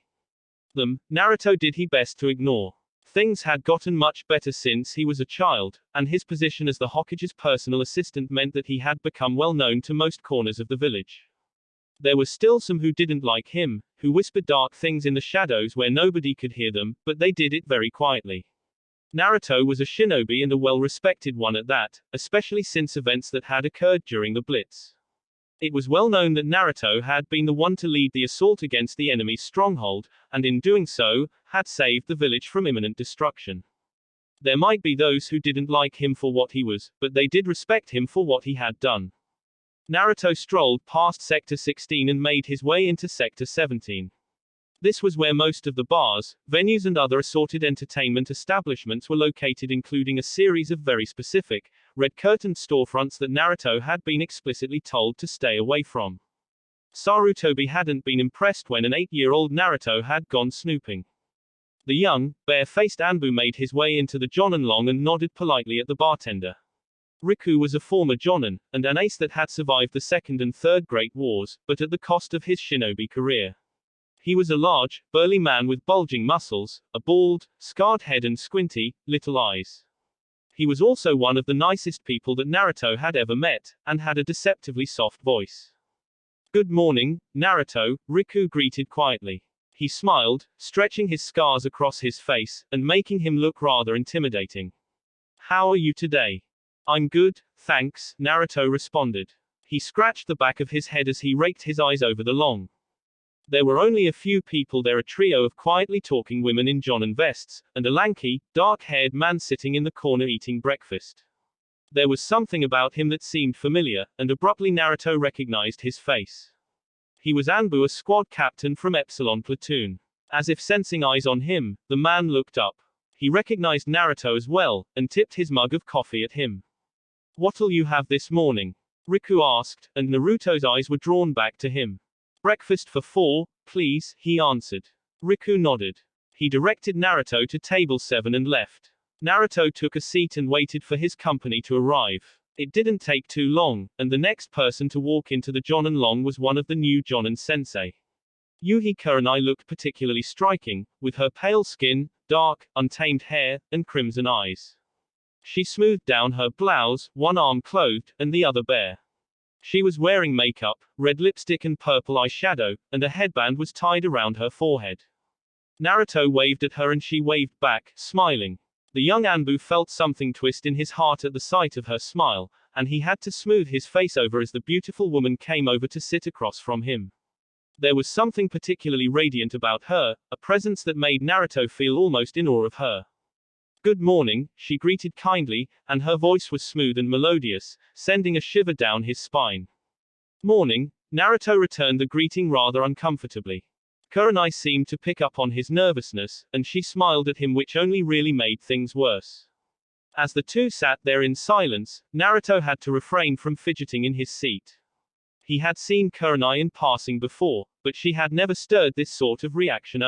Them, Naruto did his best to ignore. Things had gotten much better since he was a child, and his position as the Hokage's personal assistant meant that he had become well known to most corners of the village. There were still some who didn't like him, who whispered dark things in the shadows where nobody could hear them, but they did it very quietly. Naruto was a shinobi and a well-respected one at that, especially since events that had occurred during the Blitz. It was well known that Naruto had been the one to lead the assault against the enemy's stronghold, and in doing so, had saved the village from imminent destruction. There might be those who didn't like him for what he was, but they did respect him for what he had done. Naruto strolled past Sector 16 and made his way into Sector 17. This was where most of the bars, venues and other assorted entertainment establishments were located, including a series of very specific, red-curtained storefronts that Naruto had been explicitly told to stay away from. Sarutobi hadn't been impressed when an 8-year-old Naruto had gone snooping. The young, bare-faced Anbu made his way into the Jonin Long and nodded politely at the bartender. Riku was a former Jonin, and an ace that had survived the Second and Third Great Wars, but at the cost of his shinobi career. He was a large, burly man with bulging muscles, a bald, scarred head and squinty, little eyes. He was also one of the nicest people that Naruto had ever met, and had a deceptively soft voice. Good morning, Naruto, Riku greeted quietly. He smiled, stretching his scars across his face, and making him look rather intimidating. How are you today? I'm good, thanks, Naruto responded. He scratched the back of his head as he raked his eyes over the Long. There were only a few people there, a trio of quietly talking women in Jonin vests, and a lanky, dark-haired man sitting in the corner eating breakfast. There was something about him that seemed familiar, and abruptly Naruto recognized his face. He was Anbu, a squad captain from Epsilon Platoon. As if sensing eyes on him, the man looked up. He recognized Naruto as well, and tipped his mug of coffee at him. What'll you have this morning? Riku asked, and Naruto's eyes were drawn back to him. Breakfast for 4, please, he answered. Riku nodded. He directed Naruto to table 7 and left. Naruto took a seat and waited for his company to arrive. It didn't take too long, and the next person to walk into the Jonin Long was one of the new Jonin sensei. Yuhi Kurenai looked particularly striking, with her pale skin, dark, untamed hair, and crimson eyes. She smoothed down her blouse, one arm clothed, and the other bare. She was wearing makeup, red lipstick and purple eyeshadow, and a headband was tied around her forehead. Naruto waved at her and she waved back, smiling. The young Anbu felt something twist in his heart at the sight of her smile, and he had to smooth his face over as the beautiful woman came over to sit across from him. There was something particularly radiant about her, a presence that made Naruto feel almost in awe of her. Good morning, she greeted kindly, and her voice was smooth and melodious, sending a shiver down his spine. Morning, Naruto returned the greeting rather uncomfortably. Kurenai seemed to pick up on his nervousness, and she smiled at him, which only really made things worse. As the two sat there in silence, Naruto had to refrain from fidgeting in his seat. He had seen Kurenai in passing before, but she had never stirred this sort of reaction.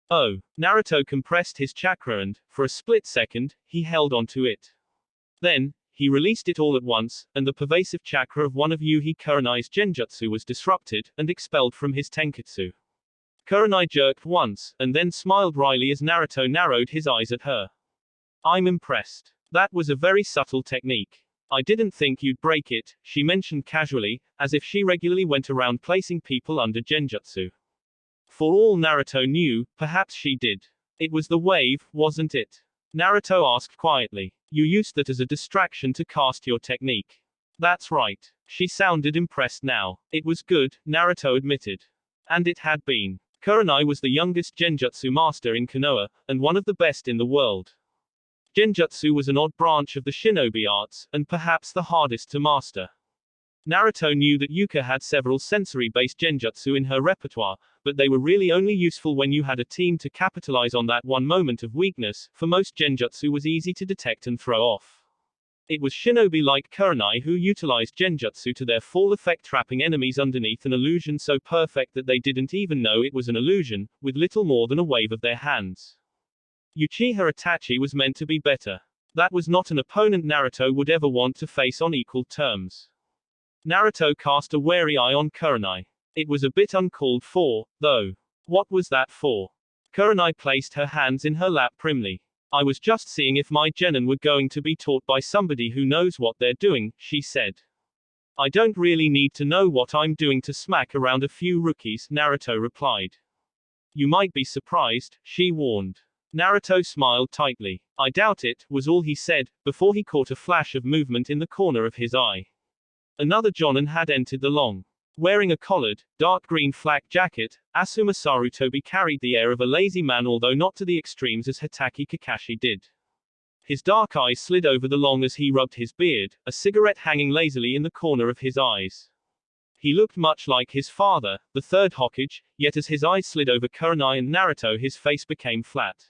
Oh. Naruto compressed his chakra and, for a split second, he held onto it. Then, he released it all at once, and the pervasive chakra of one of Yuhi Kurenai's genjutsu was disrupted, and expelled from his tenketsu. Kurenai jerked once, and then smiled wryly as Naruto narrowed his eyes at her. I'm impressed. That was a very subtle technique. I didn't think you'd break it, she mentioned casually, as if she regularly went around placing people under genjutsu. For all Naruto knew, perhaps she did. It was the wave, wasn't it? Naruto asked quietly. You used that as a distraction to cast your technique. That's right. She sounded impressed now. It was good, Naruto admitted. And it had been. Kurenai was the youngest genjutsu master in Konoha, and one of the best in the world. Genjutsu was an odd branch of the shinobi arts, and perhaps the hardest to master. Naruto knew that Yuka had several sensory-based genjutsu in her repertoire, but they were really only useful when you had a team to capitalize on that one moment of weakness, for most genjutsu was easy to detect and throw off. It was shinobi like Kurenai who utilized genjutsu to their full effect, trapping enemies underneath an illusion so perfect that they didn't even know it was an illusion, with little more than a wave of their hands. Uchiha Itachi was meant to be better. That was not an opponent Naruto would ever want to face on equal terms. Naruto cast a wary eye on Kurenai. It was a bit uncalled for, though. What was that for? Kurenai placed her hands in her lap primly. I was just seeing if my genin were going to be taught by somebody who knows what they're doing, she said. I don't really need to know what I'm doing to smack around a few rookies, Naruto replied. You might be surprised, she warned. Naruto smiled tightly. I doubt it, was all he said, before he caught a flash of movement in the corner of his eye. Another jonin had entered the long. Wearing a collared, dark green flak jacket, Asuma Sarutobi carried the air of a lazy man, although not to the extremes as Hitaki Kakashi did. His dark eyes slid over the long as he rubbed his beard, a cigarette hanging lazily in the corner of his eyes. He looked much like his father, the third Hokage, yet as his eyes slid over Kurenai and Naruto his face became flat.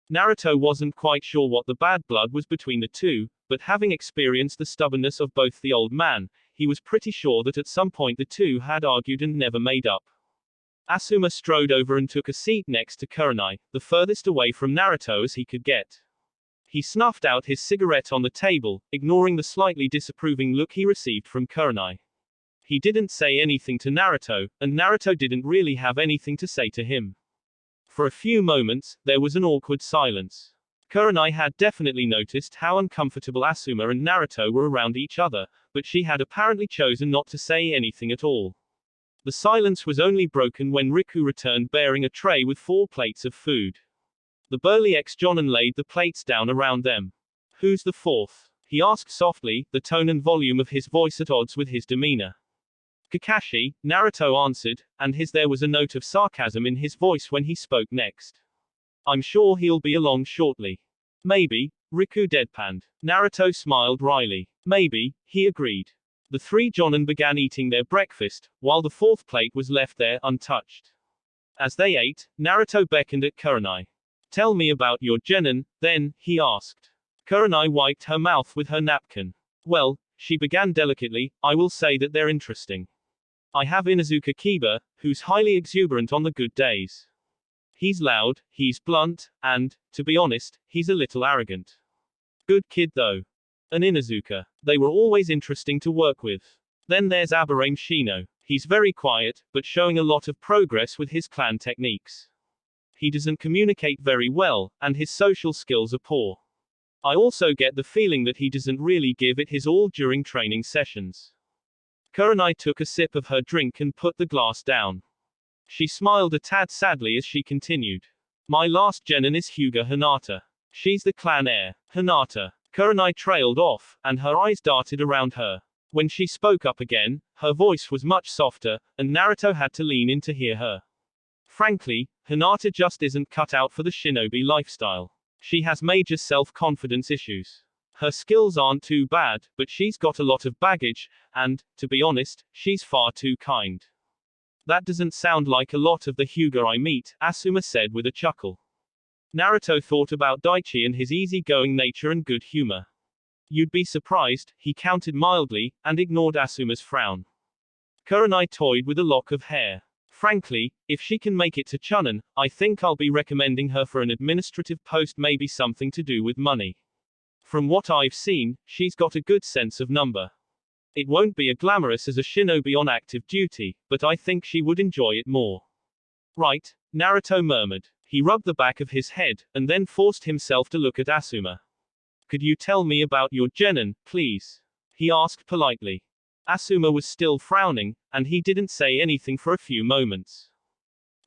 Naruto wasn't quite sure what the bad blood was between the two, but having experienced the stubbornness of both the old man, he was pretty sure that at some point the two had argued and never made up. Asuma strode over and took a seat next to Kurenai, the furthest away from Naruto as he could get. He snuffed out his cigarette on the table, ignoring the slightly disapproving look he received from Kurenai. He didn't say anything to Naruto, and Naruto didn't really have anything to say to him. For a few moments, there was an awkward silence. Kurenai had definitely noticed how uncomfortable Asuma and Naruto were around each other, but she had apparently chosen not to say anything at all. The silence was only broken when Riku returned bearing a tray with 4 plates of food. The burly ex-jonin laid the plates down around them. Who's the fourth? He asked softly, the tone and volume of his voice at odds with his demeanor. Kakashi, Naruto answered, and there was a note of sarcasm in his voice when he spoke next. I'm sure he'll be along shortly. Maybe, Riku deadpanned. Naruto smiled wryly. Maybe, he agreed. The 3 jonin began eating their breakfast, while the 4th plate was left there, untouched. As they ate, Naruto beckoned at Kurenai. Tell me about your genin, then, he asked. Kurenai wiped her mouth with her napkin. Well, she began delicately, I will say that they're interesting. I have Inuzuka Kiba, who's highly exuberant on the good days. He's loud, he's blunt, and, to be honest, he's a little arrogant. Good kid though. And Inuzuka. They were always interesting to work with. Then there's Aburame Shino. He's very quiet, but showing a lot of progress with his clan techniques. He doesn't communicate very well, and his social skills are poor. I also get the feeling that he doesn't really give it his all during training sessions. Kurenai took a sip of her drink and put the glass down. She smiled a tad sadly as she continued. My last genin is Hyuga Hinata. She's the clan heir. Hinata. Kurenai trailed off, and her eyes darted around her. When she spoke up again, her voice was much softer, and Naruto had to lean in to hear her. Frankly, Hinata just isn't cut out for the shinobi lifestyle. She has major self-confidence issues. Her skills aren't too bad, but she's got a lot of baggage, and, to be honest, she's far too kind. That doesn't sound like a lot of the Hyuga I meet, Asuma said with a chuckle. Naruto thought about Daichi and his easy-going nature and good humor. You'd be surprised, he countered mildly, and ignored Asuma's frown. Kurenai toyed with a lock of hair. Frankly, if she can make it to Chunin, I think I'll be recommending her for an administrative post, maybe something to do with money. From what I've seen, she's got a good sense of number. It won't be as glamorous as a shinobi on active duty, but I think she would enjoy it more. Right, Naruto murmured. He rubbed the back of his head, and then forced himself to look at Asuma. Could you tell me about your genin, please? He asked politely. Asuma was still frowning, and he didn't say anything for a few moments.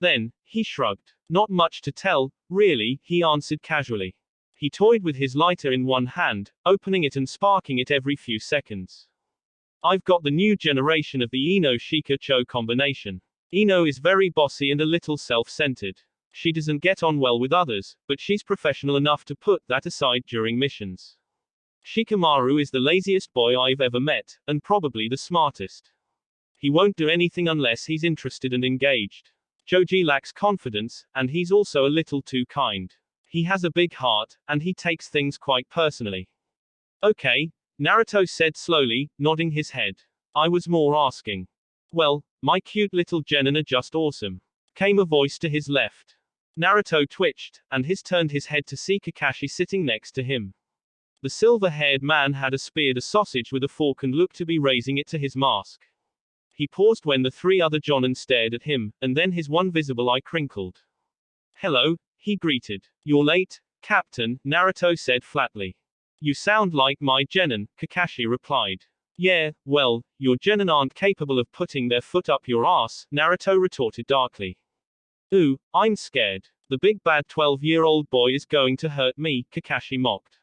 Then, he shrugged. Not much to tell, really, he answered casually. He toyed with his lighter in one hand, opening it and sparking it every few seconds. I've got the new generation of the Ino-Shika-Cho combination. Ino is very bossy and a little self-centered. She doesn't get on well with others, but she's professional enough to put that aside during missions. Shikamaru is the laziest boy I've ever met, and probably the smartest. He won't do anything unless he's interested and engaged. Joji lacks confidence, and he's also a little too kind. He has a big heart, and he takes things quite personally. Okay, Naruto said slowly, nodding his head. I was more asking. Well, my cute little genin are just awesome. Came a voice to his left. Naruto twitched, and turned his head to see Kakashi sitting next to him. The silver-haired man had speared a sausage with a fork and looked to be raising it to his mask. He paused when the three other jonin stared at him, and then his one visible eye crinkled. Hello, he greeted. You're late, Captain, Naruto said flatly. You sound like my genin, Kakashi replied. Yeah, well, your genin aren't capable of putting their foot up your ass, Naruto retorted darkly. Ooh, I'm scared. The big bad 12-year-old boy is going to hurt me, Kakashi mocked.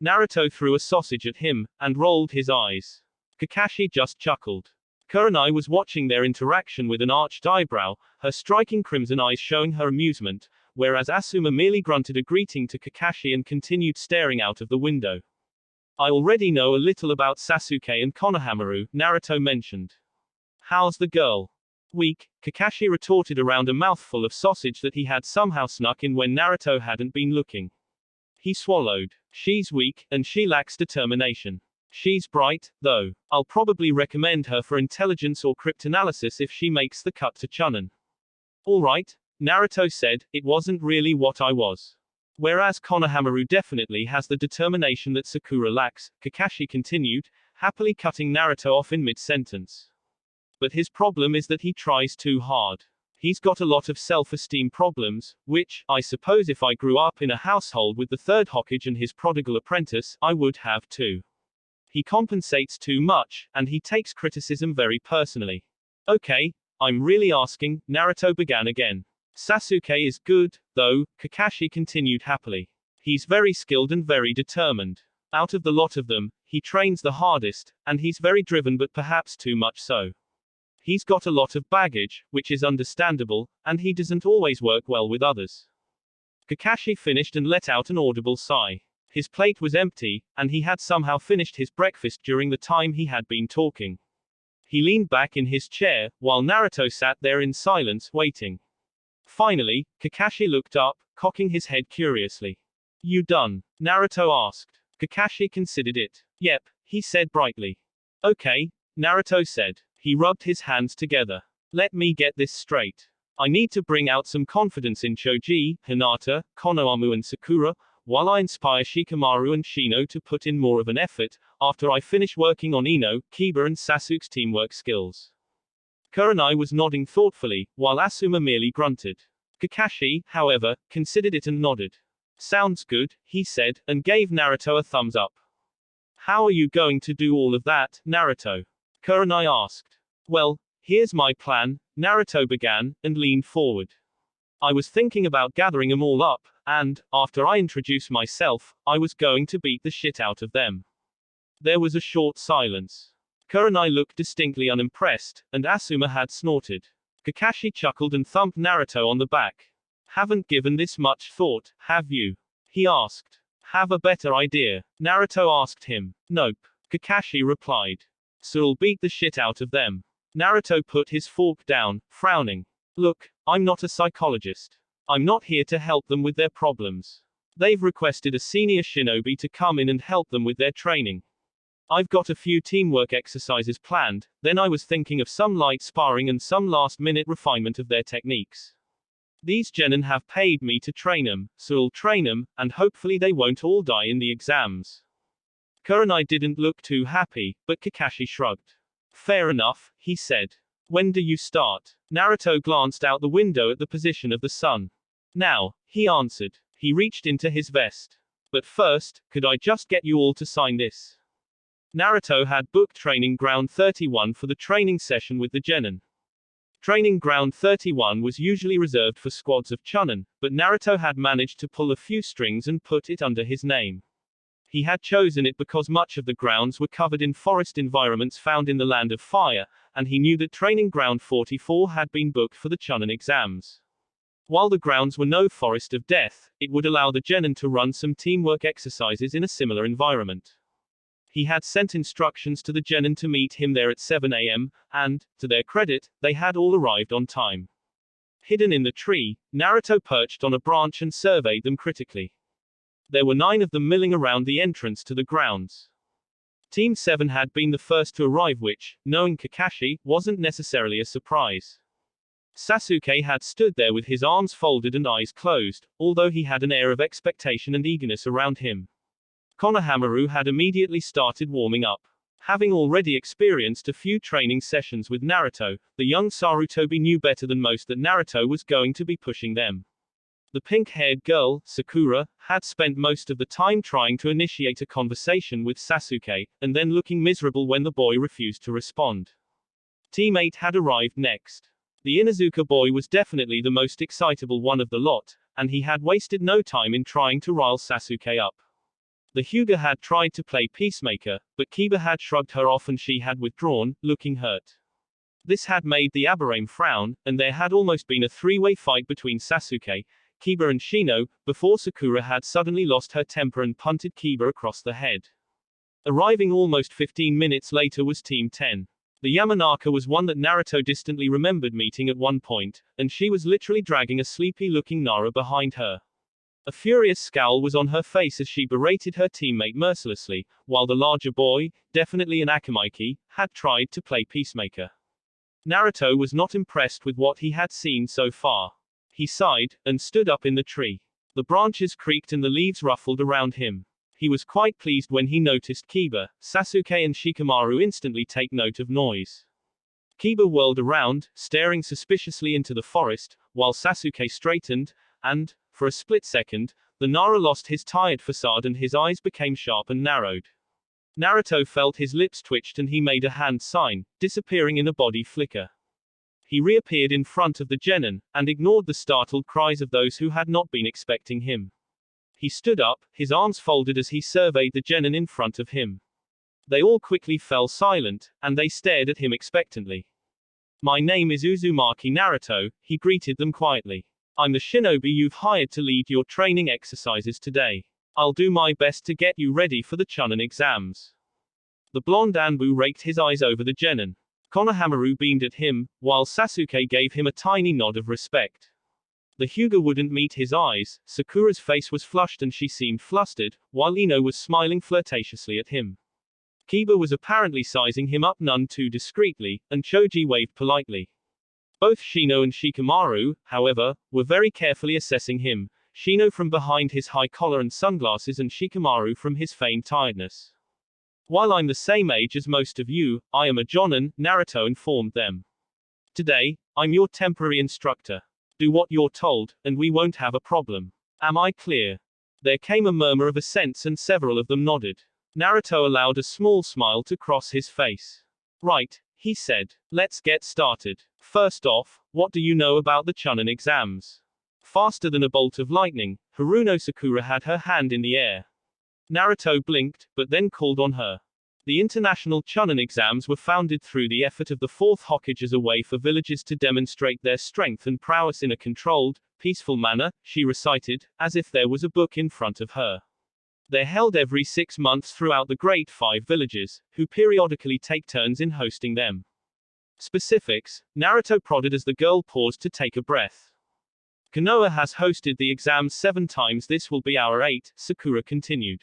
Naruto threw a sausage at him, and rolled his eyes. Kakashi just chuckled. Kurenai was watching their interaction with an arched eyebrow, her striking crimson eyes showing her amusement, whereas Asuma merely grunted a greeting to Kakashi and continued staring out of the window. I already know a little about Sasuke and Konohamaru, Naruto mentioned. How's the girl? Weak, Kakashi retorted around a mouthful of sausage that he had somehow snuck in when Naruto hadn't been looking. He swallowed. She's weak, and she lacks determination. She's bright, though. I'll probably recommend her for intelligence or cryptanalysis if she makes the cut to Chunin. Alright, Naruto said, it wasn't really what I was. Whereas Konohamaru definitely has the determination that Sakura lacks, Kakashi continued, happily cutting Naruto off in mid-sentence. But his problem is that he tries too hard. He's got a lot of self-esteem problems, which, I suppose if I grew up in a household with the third Hokage and his prodigal apprentice, I would have too. He compensates too much, and he takes criticism very personally. Okay, I'm really asking, Naruto began again. Sasuke is good, though, Kakashi continued happily. He's very skilled and very determined. Out of the lot of them, he trains the hardest, and he's very driven but perhaps too much so. He's got a lot of baggage, which is understandable, and he doesn't always work well with others. Kakashi finished and let out an audible sigh. His plate was empty, and he had somehow finished his breakfast during the time he had been talking. He leaned back in his chair, while Naruto sat there in silence, waiting. Finally, Kakashi looked up, cocking his head curiously. You done? Naruto asked. Kakashi considered it. Yep, he said brightly. Okay, Naruto said. He rubbed his hands together. Let me get this straight. I need to bring out some confidence in Choji, Hinata, Konohamaru and Sakura, while I inspire Shikamaru and Shino to put in more of an effort, after I finish working on Ino, Kiba and Sasuke's teamwork skills. Kurenai was nodding thoughtfully, while Asuma merely grunted. Kakashi, however, considered it and nodded. Sounds good, he said, and gave Naruto a thumbs up. How are you going to do all of that, Naruto? Kurenai asked. Well, here's my plan, Naruto began, and leaned forward. I was thinking about gathering them all up, and, after I introduced myself, I was going to beat the shit out of them. There was a short silence. Kurenai looked distinctly unimpressed, and Asuma had snorted. Kakashi chuckled and thumped Naruto on the back. Haven't given this much thought, have you? He asked. Have a better idea? Naruto asked him. Nope. Kakashi replied. So I'll beat the shit out of them. Naruto put his fork down, frowning. Look, I'm not a psychologist. I'm not here to help them with their problems. They've requested a senior shinobi to come in and help them with their training. I've got a few teamwork exercises planned, then I was thinking of some light sparring and some last-minute refinement of their techniques. These genin have paid me to train them, so I'll train them, and hopefully they won't all die in the exams. Kurenai didn't look too happy, but Kakashi shrugged. Fair enough, he said. When do you start? Naruto glanced out the window at the position of the sun. Now, he answered. He reached into his vest. But first, could I just get you all to sign this? Naruto had booked Training Ground 31 for the training session with the genin. Training Ground 31 was usually reserved for squads of chunin, but Naruto had managed to pull a few strings and put it under his name. He had chosen it because much of the grounds were covered in forest environments found in the Land of Fire, and he knew that Training Ground 44 had been booked for the chunin exams. While the grounds were no Forest of Death, it would allow the genin to run some teamwork exercises in a similar environment. He had sent instructions to the genin to meet him there at 7 a.m., and, to their credit, they had all arrived on time. Hidden in the tree, Naruto perched on a branch and surveyed them critically. There were 9 of them milling around the entrance to the grounds. Team 7 had been the first to arrive, which, knowing Kakashi, wasn't necessarily a surprise. Sasuke had stood there with his arms folded and eyes closed, although he had an air of expectation and eagerness around him. Konohamaru had immediately started warming up. Having already experienced a few training sessions with Naruto, the young Sarutobi knew better than most that Naruto was going to be pushing them. The pink-haired girl, Sakura, had spent most of the time trying to initiate a conversation with Sasuke, and then looking miserable when the boy refused to respond. Team 8 had arrived next. The Inuzuka boy was definitely the most excitable one of the lot, and he had wasted no time in trying to rile Sasuke up. The Hyuga had tried to play peacemaker, but Kiba had shrugged her off and she had withdrawn, looking hurt. This had made the Aburame frown, and there had almost been a three-way fight between Sasuke, Kiba and Shino, before Sakura had suddenly lost her temper and punted Kiba across the head. Arriving almost 15 minutes later was Team 10. The Yamanaka was one that Naruto distantly remembered meeting at one point, and she was literally dragging a sleepy-looking Nara behind her. A furious scowl was on her face as she berated her teammate mercilessly, while the larger boy, definitely an Akamaiki, had tried to play peacemaker. Naruto was not impressed with what he had seen so far. He sighed, and stood up in the tree. The branches creaked and the leaves ruffled around him. He was quite pleased when he noticed Kiba, Sasuke and Shikamaru instantly take note of noise. Kiba whirled around, staring suspiciously into the forest, while Sasuke straightened, and, for a split second, the Nara lost his tired facade and his eyes became sharp and narrowed. Naruto felt his lips twitched and he made a hand sign, disappearing in a body flicker. He reappeared in front of the genin, and ignored the startled cries of those who had not been expecting him. He stood up, his arms folded as he surveyed the genin in front of him. They all quickly fell silent, and they stared at him expectantly. My name is Uzumaki Naruto, he greeted them quietly. I'm the shinobi you've hired to lead your training exercises today. I'll do my best to get you ready for the chunin exams. The blonde Anbu raked his eyes over the genin. Konohamaru beamed at him, while Sasuke gave him a tiny nod of respect. The Hyuga wouldn't meet his eyes, Sakura's face was flushed and she seemed flustered, while Ino was smiling flirtatiously at him. Kiba was apparently sizing him up none too discreetly, and Choji waved politely. Both Shino and Shikamaru, however, were very carefully assessing him, Shino from behind his high collar and sunglasses and Shikamaru from his feigned tiredness. While I'm the same age as most of you, I am a jonin, Naruto informed them. Today, I'm your temporary instructor. Do what you're told, and we won't have a problem. Am I clear? There came a murmur of assents and several of them nodded. Naruto allowed a small smile to cross his face. Right, he said. Let's get started. First off, what do you know about the chunin exams? Faster than a bolt of lightning, Haruno Sakura had her hand in the air. Naruto blinked, but then called on her. The international Chunin exams were founded through the effort of the fourth Hokage as a way for villagers to demonstrate their strength and prowess in a controlled, peaceful manner, she recited, as if there was a book in front of her. They're held every 6 months throughout the Great Five villages, who periodically take turns in hosting them. Specifics, Naruto prodded as the girl paused to take a breath. Konoha has hosted the exams 7 times, this will be our 8th, Sakura continued.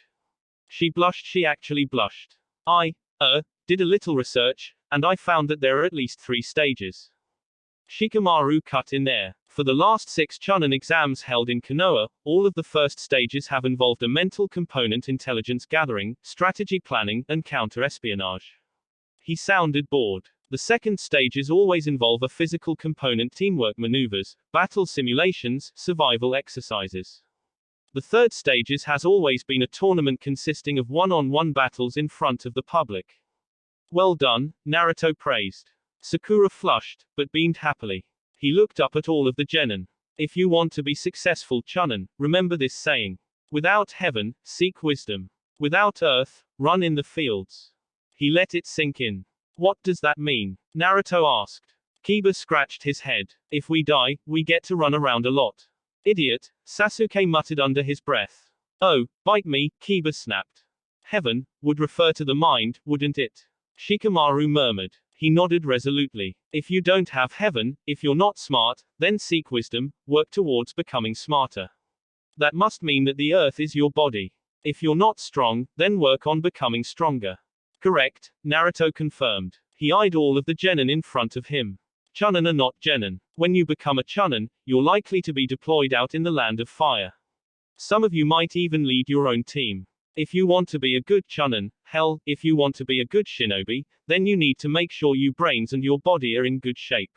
She blushed, she actually blushed. I did a little research, and I found that there are at least 3 stages. Shikamaru cut in there. For the last 6 Chunin exams held in Konoha, all of the first stages have involved a mental component, intelligence gathering, strategy planning, and counter-espionage. He sounded bored. The second stages always involve a physical component, teamwork maneuvers, battle simulations, survival exercises. The third stages has always been a tournament consisting of one-on-one battles in front of the public. Well done, Naruto praised. Sakura flushed, but beamed happily. He looked up at all of the genin. If you want to be successful Chunin, remember this saying. Without heaven, seek wisdom. Without earth, run in the fields. He let it sink in. What does that mean? Naruto asked. Kiba scratched his head. If we die, we get to run around a lot. Idiot, Sasuke muttered under his breath. Oh, bite me, Kiba snapped. Heaven would refer to the mind, wouldn't it? Shikamaru murmured. He nodded resolutely. If you don't have heaven, if you're not smart, then seek wisdom, work towards becoming smarter. That must mean that the earth is your body. If you're not strong, then work on becoming stronger. Correct, Naruto confirmed. He eyed all of the genin in front of him. Chunin are not genin. When you become a Chunin, you're likely to be deployed out in the land of fire. Some of you might even lead your own team. If you want to be a good Chunin, hell, if you want to be a good shinobi, then you need to make sure your brains and your body are in good shape.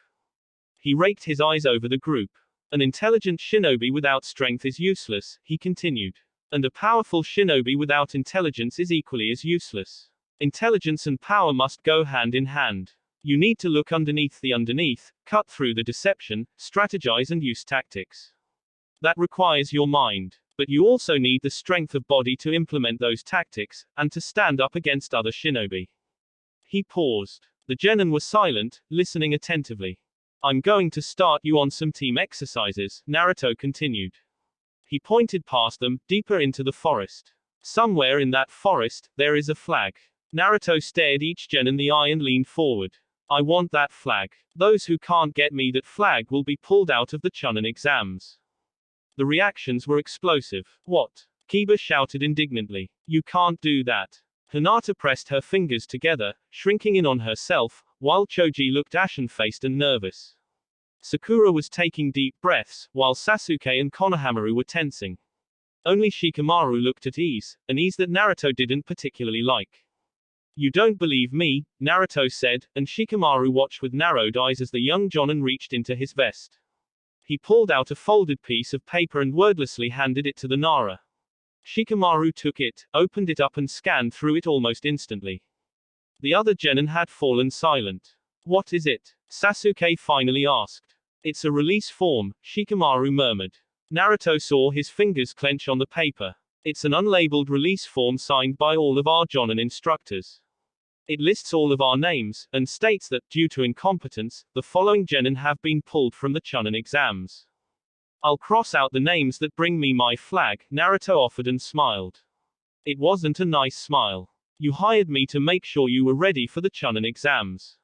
He raked his eyes over the group. An intelligent shinobi without strength is useless, he continued. And a powerful shinobi without intelligence is equally as useless. Intelligence and power must go hand in hand. You need to look underneath the underneath, cut through the deception, strategize and use tactics. That requires your mind. But you also need the strength of body to implement those tactics, and to stand up against other shinobi. He paused. The genin were silent, listening attentively. I'm going to start you on some team exercises, Naruto continued. He pointed past them, deeper into the forest. Somewhere in that forest, there is a flag. Naruto stared each genin in the eye and leaned forward. I want that flag. Those who can't get me that flag will be pulled out of the Chunin exams. The reactions were explosive. What? Kiba shouted indignantly. You can't do that. Hinata pressed her fingers together, shrinking in on herself, while Choji looked ashen-faced and nervous. Sakura was taking deep breaths, while Sasuke and Konohamaru were tensing. Only Shikamaru looked at ease, an ease that Naruto didn't particularly like. You don't believe me, Naruto said, and Shikamaru watched with narrowed eyes as the young jonin reached into his vest. He pulled out a folded piece of paper and wordlessly handed it to the Nara. Shikamaru took it, opened it up and scanned through it almost instantly. The other genin had fallen silent. What is it? Sasuke finally asked. It's a release form, Shikamaru murmured. Naruto saw his fingers clench on the paper. It's an unlabeled release form signed by all of our jonin instructors. It lists all of our names, and states that, due to incompetence, the following genin have been pulled from the Chunin exams. I'll cross out the names that bring me my flag, Naruto offered and smiled. It wasn't a nice smile. You hired me to make sure you were ready for the Chunin exams.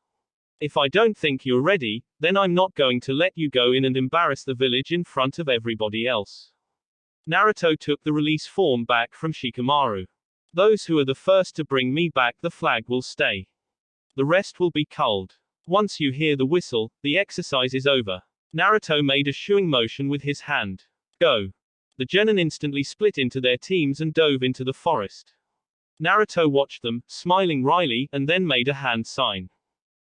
If I don't think you're ready, then I'm not going to let you go in and embarrass the village in front of everybody else. Naruto took the release form back from Shikamaru. Those who are the first to bring me back the flag will stay. The rest will be culled. Once you hear the whistle, the exercise is over. Naruto made a shooing motion with his hand. Go. The genin instantly split into their teams and dove into the forest. Naruto watched them, smiling wryly, and then made a hand sign.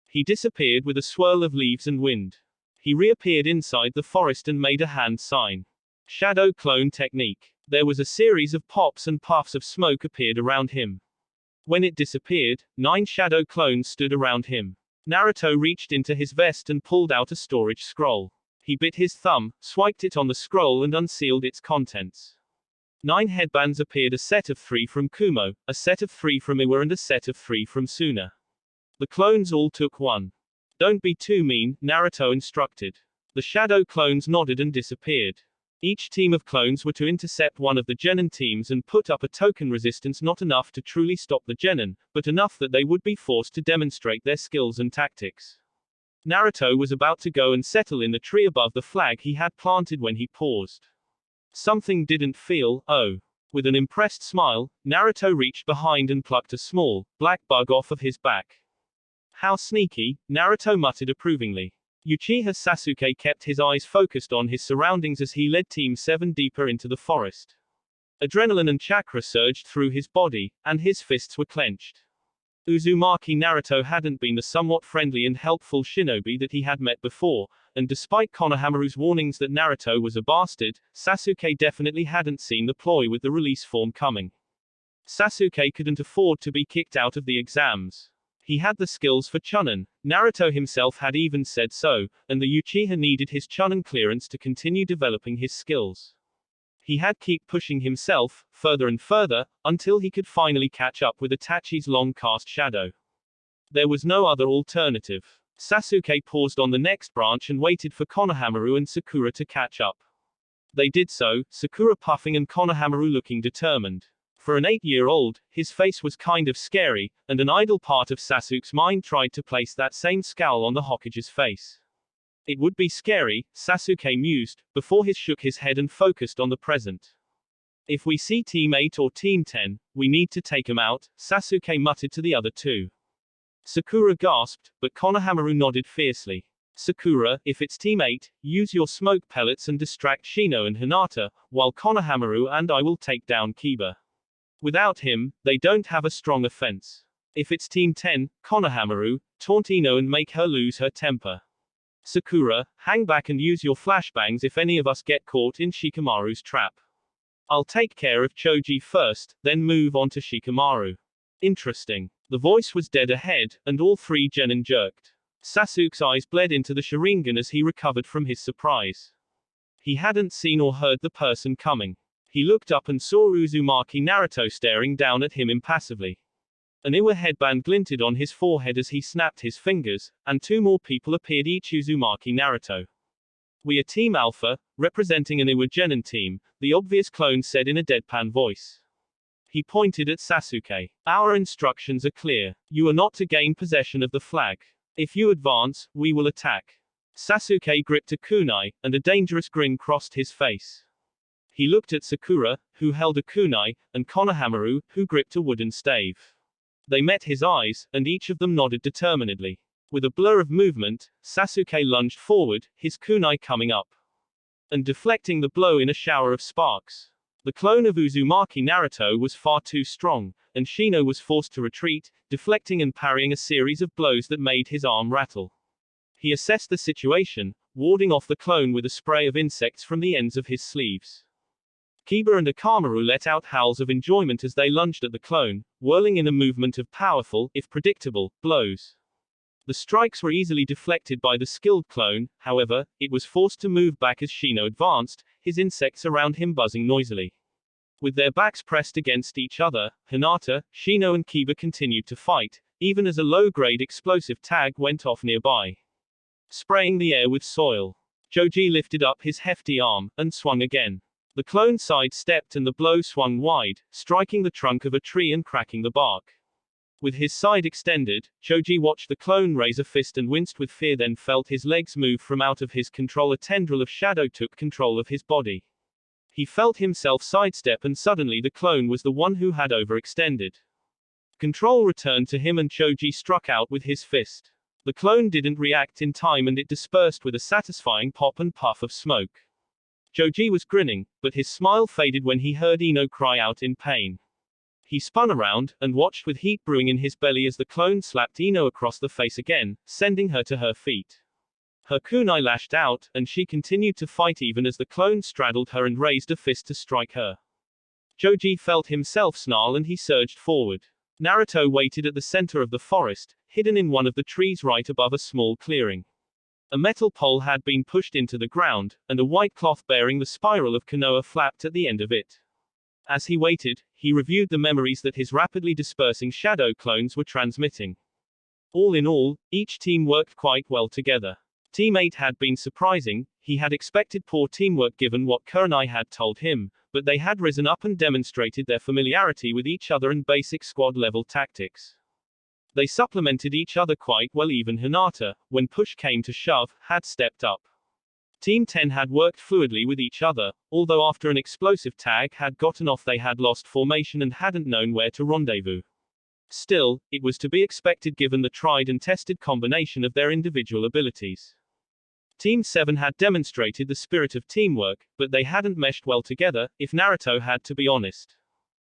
He disappeared with a swirl of leaves and wind. He reappeared inside the forest and made a hand sign. Shadow clone technique. There was a series of pops and puffs of smoke appeared around him. When it disappeared, 9 shadow clones stood around him. Naruto reached into his vest and pulled out a storage scroll. He bit his thumb, swiped it on the scroll and unsealed its contents. 9 headbands appeared, a set of 3 from Kumo, a set of 3 from Iwa and a set of 3 from Suna. The clones all took one. Don't be too mean, Naruto instructed. The shadow clones nodded and disappeared. Each team of clones were to intercept one of the genin teams and put up a token resistance, not enough to truly stop the genin, but enough that they would be forced to demonstrate their skills and tactics. Naruto was about to go and settle in the tree above the flag he had planted when he paused. Something didn't feel, oh. With an impressed smile, Naruto reached behind and plucked a small, black bug off of his back. How sneaky, Naruto muttered approvingly. Uchiha Sasuke kept his eyes focused on his surroundings as he led Team 7 deeper into the forest. Adrenaline and chakra surged through his body, and his fists were clenched. Uzumaki Naruto hadn't been the somewhat friendly and helpful shinobi that he had met before, and despite Konohamaru's warnings that Naruto was a bastard, Sasuke definitely hadn't seen the ploy with the release form coming. Sasuke couldn't afford to be kicked out of the exams. He had the skills for Chunin, Naruto himself had even said so, and the Uchiha needed his Chunin clearance to continue developing his skills. He had keep pushing himself, further and further, until he could finally catch up with Itachi's long-cast shadow. There was no other alternative. Sasuke paused on the next branch and waited for Konohamaru and Sakura to catch up. They did so, Sakura puffing and Konohamaru looking determined. For an 8-year-old, his face was kind of scary, and an idle part of Sasuke's mind tried to place that same scowl on the Hokage's face. It would be scary, Sasuke mused, before he shook his head and focused on the present. If we see Team 8 or Team 10, we need to take him out, Sasuke muttered to the other two. Sakura gasped, but Konohamaru nodded fiercely. Sakura, if it's Team 8, use your smoke pellets and distract Shino and Hinata, while Konohamaru and I will take down Kiba. Without him, they don't have a strong offense. If it's Team 10, Konohamaru, taunt Ino and make her lose her temper. Sakura, hang back and use your flashbangs if any of us get caught in Shikamaru's trap. I'll take care of Choji first, then move on to Shikamaru. Interesting. The voice was dead ahead, and all 3 genin jerked. Sasuke's eyes bled into the Sharingan as he recovered from his surprise. He hadn't seen or heard the person coming. He looked up and saw Uzumaki Naruto staring down at him impassively. An Iwa headband glinted on his forehead as he snapped his fingers, and 2 more people appeared, each Uzumaki Naruto. We are Team Alpha, representing an Iwa genin team, the obvious clone said in a deadpan voice. He pointed at Sasuke. Our instructions are clear. You are not to gain possession of the flag. If you advance, we will attack. Sasuke gripped a kunai, and a dangerous grin crossed his face. He looked at Sakura, who held a kunai, and Konohamaru, who gripped a wooden stave. They met his eyes, and each of them nodded determinedly. With a blur of movement, Sasuke lunged forward, his kunai coming up and deflecting the blow in a shower of sparks. The clone of Uzumaki Naruto was far too strong, and Shino was forced to retreat, deflecting and parrying a series of blows that made his arm rattle. He assessed the situation, warding off the clone with a spray of insects from the ends of his sleeves. Kiba and Akamaru let out howls of enjoyment as they lunged at the clone, whirling in a movement of powerful, if predictable, blows. The strikes were easily deflected by the skilled clone, however, it was forced to move back as Shino advanced, his insects around him buzzing noisily. With their backs pressed against each other, Hinata, Shino and Kiba continued to fight, even as a low-grade explosive tag went off nearby, spraying the air with soil. Choji lifted up his hefty arm, and swung again. The clone sidestepped and the blow swung wide, striking the trunk of a tree and cracking the bark. With his side extended, Choji watched the clone raise a fist and winced with fear, then felt his legs move from out of his control. A tendril of shadow took control of his body. He felt himself sidestep and suddenly the clone was the one who had overextended. Control returned to him and Choji struck out with his fist. The clone didn't react in time and it dispersed with a satisfying pop and puff of smoke. Choji was grinning, but his smile faded when he heard Ino cry out in pain. He spun around, and watched with heat brewing in his belly as the clone slapped Ino across the face again, sending her to her feet. Her kunai lashed out, and she continued to fight even as the clone straddled her and raised a fist to strike her. Choji felt himself snarl and he surged forward. Naruto waited at the center of the forest, hidden in one of the trees right above a small clearing. A metal pole had been pushed into the ground, and a white cloth bearing the spiral of Konoha flapped at the end of it. As he waited, he reviewed the memories that his rapidly dispersing shadow clones were transmitting. All in all, each team worked quite well together. Team 8 had been surprising. He had expected poor teamwork given what Kurenai had told him, but they had risen up and demonstrated their familiarity with each other and basic squad-level tactics. They supplemented each other quite well. Even Hinata, when push came to shove, had stepped up. Team 10 had worked fluidly with each other, although after an explosive tag had gotten off they had lost formation and hadn't known where to rendezvous. Still, it was to be expected given the tried and tested combination of their individual abilities. Team 7 had demonstrated the spirit of teamwork, but they hadn't meshed well together, if Naruto had to be honest.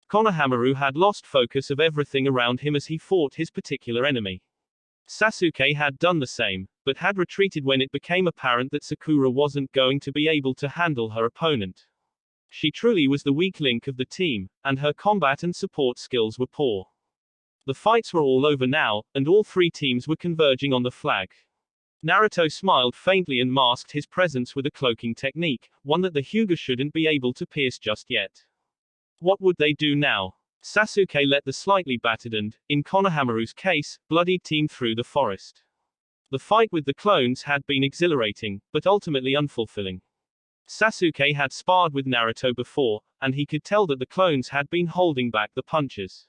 Konohamaru had lost focus of everything around him as he fought his particular enemy. Sasuke had done the same, but had retreated when it became apparent that Sakura wasn't going to be able to handle her opponent. She truly was the weak link of the team, and her combat and support skills were poor. The fights were all over now, and all three teams were converging on the flag. Naruto smiled faintly and masked his presence with a cloaking technique, one that the Hyuga shouldn't be able to pierce just yet. What would they do now? Sasuke led the slightly battered and, in Konohamaru's case, bloodied team through the forest. The fight with the clones had been exhilarating, but ultimately unfulfilling. Sasuke had sparred with Naruto before, and he could tell that the clones had been holding back the punches.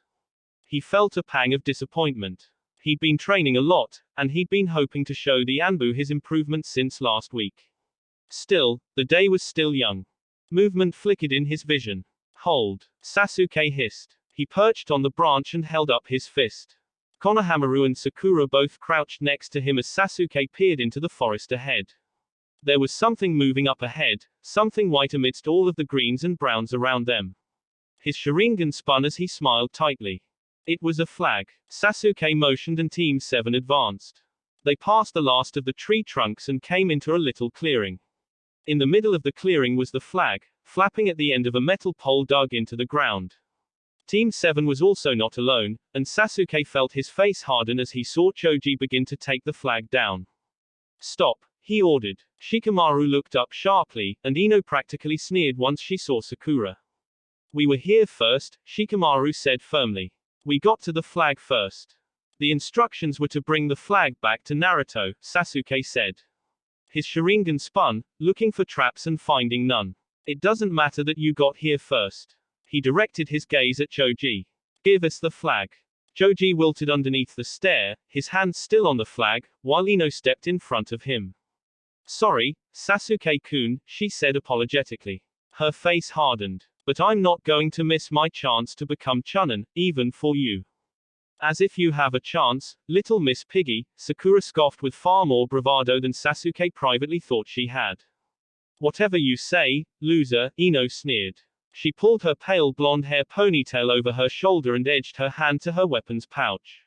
He felt a pang of disappointment. He'd been training a lot, and he'd been hoping to show the Anbu his improvement since last week. Still, the day was still young. Movement flickered in his vision. Hold. Sasuke hissed. He perched on the branch and held up his fist. Konohamaru and Sakura both crouched next to him as Sasuke peered into the forest ahead. There was something moving up ahead, something white amidst all of the greens and browns around them. His Sharingan spun as he smiled tightly. It was a flag. Sasuke motioned and Team 7 advanced. They passed the last of the tree trunks and came into a little clearing. In the middle of the clearing was the flag, flapping at the end of a metal pole dug into the ground. Team 7 was also not alone, and Sasuke felt his face harden as he saw Choji begin to take the flag down. Stop, he ordered. Shikamaru looked up sharply, and Ino practically sneered once she saw Sakura. We were here first, Shikamaru said firmly. We got to the flag first. The instructions were to bring the flag back to Naruto, Sasuke said. His Sharingan spun, looking for traps and finding none. It doesn't matter that you got here first. He directed his gaze at Choji. Give us the flag. Choji wilted underneath the stair, his hands still on the flag, while Ino stepped in front of him. Sorry, Sasuke-kun, she said apologetically. Her face hardened. But I'm not going to miss my chance to become Chunin, even for you. As if you have a chance, little Miss Piggy, Sakura scoffed with far more bravado than Sasuke privately thought she had. Whatever you say, loser, Ino sneered. She pulled her pale blonde hair ponytail over her shoulder and edged her hand to her weapon's pouch.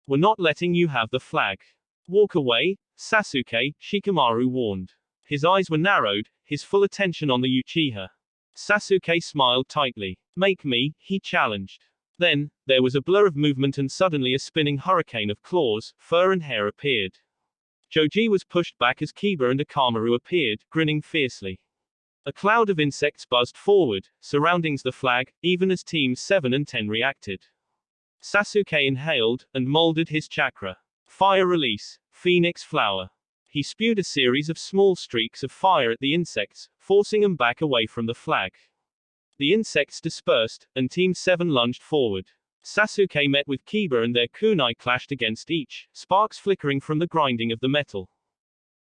We're not letting you have the flag. Walk away, Sasuke, Shikamaru warned. His eyes were narrowed, his full attention on the Uchiha. Sasuke smiled tightly. Make me, he challenged. Then, there was a blur of movement and suddenly a spinning hurricane of claws, fur and hair appeared. Choji was pushed back as Kiba and Akamaru appeared, grinning fiercely. A cloud of insects buzzed forward, surrounding the flag, even as Teams 7 and 10 reacted. Sasuke inhaled, and molded his chakra. Fire release. Phoenix flower. He spewed a series of small streaks of fire at the insects, forcing them back away from the flag. The insects dispersed, and Team 7 lunged forward. Sasuke met with Kiba and their kunai clashed against each, sparks flickering from the grinding of the metal.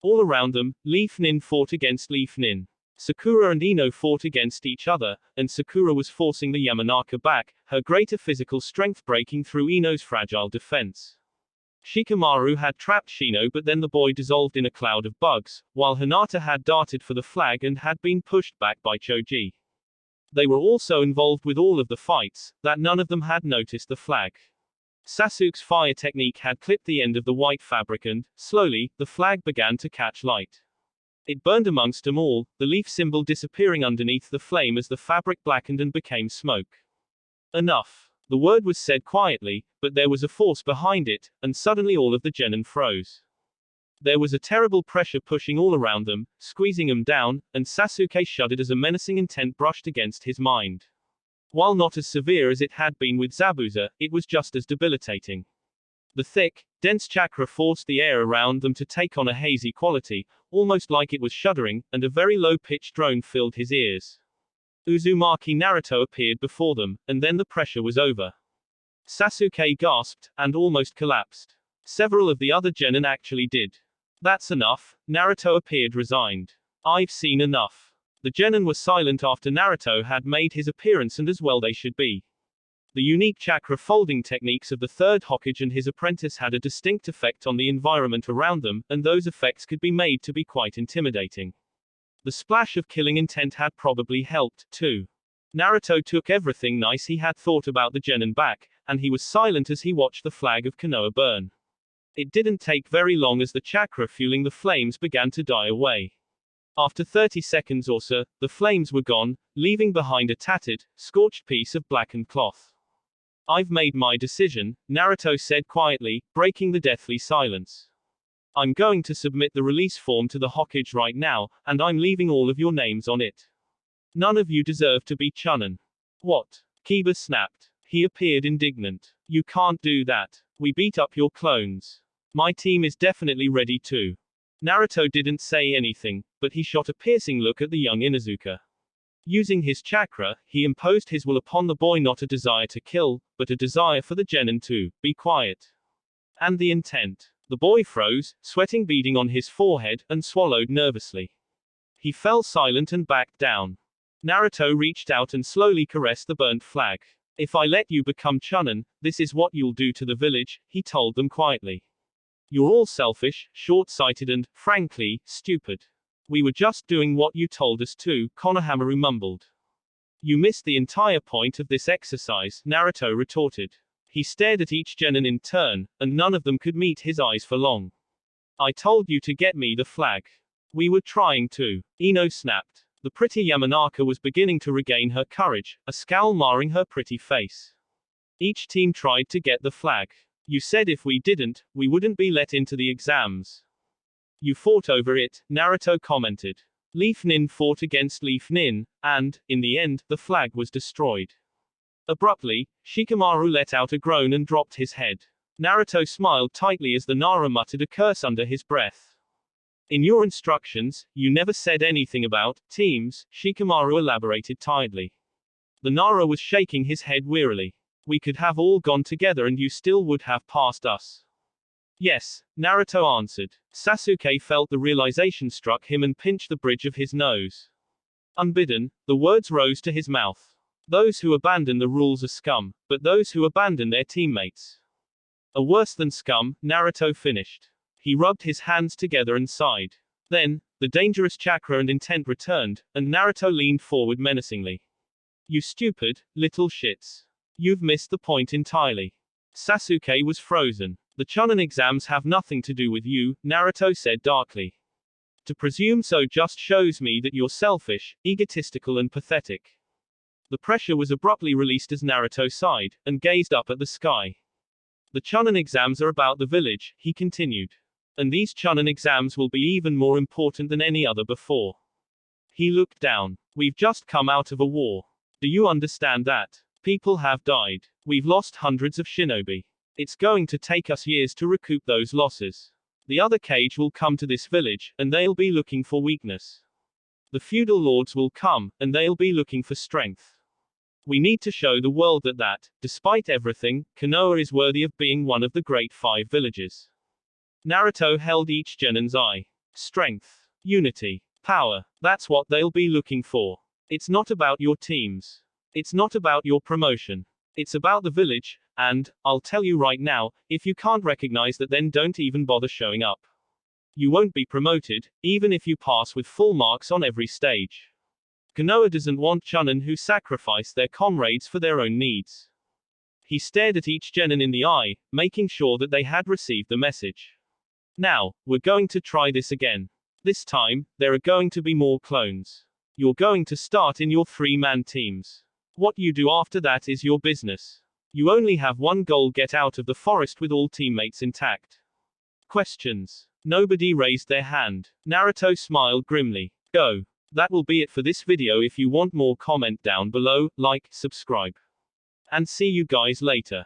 All around them, Leaf Nin fought against Leaf Nin. Sakura and Ino fought against each other, and Sakura was forcing the Yamanaka back, her greater physical strength breaking through Ino's fragile defense. Shikamaru had trapped Shino, but then the boy dissolved in a cloud of bugs, while Hinata had darted for the flag and had been pushed back by Choji. They were also involved with all of the fights, that none of them had noticed the flag. Sasuke's fire technique had clipped the end of the white fabric and, slowly, the flag began to catch light. It burned amongst them all, the leaf symbol disappearing underneath the flame as the fabric blackened and became smoke. Enough. The word was said quietly, but there was a force behind it, and suddenly all of the genin froze. There was a terrible pressure pushing all around them, squeezing them down, and Sasuke shuddered as a menacing intent brushed against his mind. While not as severe as it had been with Zabuza, it was just as debilitating. The thick, dense chakra forced the air around them to take on a hazy quality, almost like it was shuddering, and a very low-pitched drone filled his ears. Uzumaki Naruto appeared before them, and then the pressure was over. Sasuke gasped, and almost collapsed. Several of the other genin actually did. That's enough, Naruto appeared resigned. I've seen enough. The genin were silent after Naruto had made his appearance, and as well they should be. The unique chakra folding techniques of the third Hokage and his apprentice had a distinct effect on the environment around them, and those effects could be made to be quite intimidating. The splash of killing intent had probably helped, too. Naruto took everything nice he had thought about the genin back, and he was silent as he watched the flag of Konoha burn. It didn't take very long as the chakra fueling the flames began to die away. After 30 seconds or so, the flames were gone, leaving behind a tattered, scorched piece of blackened cloth. I've made my decision, Naruto said quietly, breaking the deathly silence. I'm going to submit the release form to the Hokage right now, and I'm leaving all of your names on it. None of you deserve to be Chunin. What? Kiba snapped. He appeared indignant. You can't do that. We beat up your clones. My team is definitely ready too. Naruto didn't say anything, but he shot a piercing look at the young Inuzuka. Using his chakra, he imposed his will upon the boy, not a desire to kill, but a desire for the genin to be quiet. And the intent. The boy froze, sweating beading on his forehead, and swallowed nervously. He fell silent and backed down. Naruto reached out and slowly caressed the burnt flag. If I let you become Chunin, this is what you'll do to the village, he told them quietly. You're all selfish, short-sighted and, frankly, stupid. We were just doing what you told us to, Konohamaru mumbled. You missed the entire point of this exercise, Naruto retorted. He stared at each genin in turn, and none of them could meet his eyes for long. I told you to get me the flag. We were trying to. Ino snapped. The pretty Yamanaka was beginning to regain her courage, a scowl marring her pretty face. Each team tried to get the flag. You said if we didn't, we wouldn't be let into the exams. You fought over it, Naruto commented. Leaf Nin fought against Leaf Nin, and, in the end, the flag was destroyed. Abruptly, Shikamaru let out a groan and dropped his head. Naruto smiled tightly as the Nara muttered a curse under his breath. In your instructions, you never said anything about teams, Shikamaru elaborated tiredly. The Nara was shaking his head wearily. We could have all gone together and you still would have passed us. Yes, Naruto answered. Sasuke felt the realization struck him and pinched the bridge of his nose. Unbidden, the words rose to his mouth. Those who abandon the rules are scum, but those who abandon their teammates are worse than scum, Naruto finished. He rubbed his hands together and sighed. Then, the dangerous chakra and intent returned, and Naruto leaned forward menacingly. You stupid, little shits. You've missed the point entirely. Sasuke was frozen. The Chunin exams have nothing to do with you, Naruto said darkly. To presume so just shows me that you're selfish, egotistical and pathetic. The pressure was abruptly released as Naruto sighed, and gazed up at the sky. The Chunin exams are about the village, he continued. And these Chunin exams will be even more important than any other before. He looked down. We've just come out of a war. Do you understand that? People have died. We've lost hundreds of shinobi. It's going to take us years to recoup those losses. The other Kage will come to this village, and they'll be looking for weakness. The feudal lords will come, and they'll be looking for strength. We need to show the world that, despite everything, Konoha is worthy of being one of the great 5 villages. Naruto held each genin's eye. Strength, unity, power, that's what they'll be looking for. It's not about your teams. It's not about your promotion. It's about the village, and, I'll tell you right now, if you can't recognize that, then don't even bother showing up. You won't be promoted, even if you pass with full marks on every stage. Konoha doesn't want Chunin who sacrifice their comrades for their own needs. He stared at each genin in the eye, making sure that they had received the message. Now, we're going to try this again. This time, there are going to be more clones. You're going to start in your 3-man teams. What you do after that is your business. You only have one goal: get out of the forest with all teammates intact. Questions? Nobody raised their hand. Naruto smiled grimly. Go. That will be it for this video. If you want more, comment down below, like, subscribe. And see you guys later.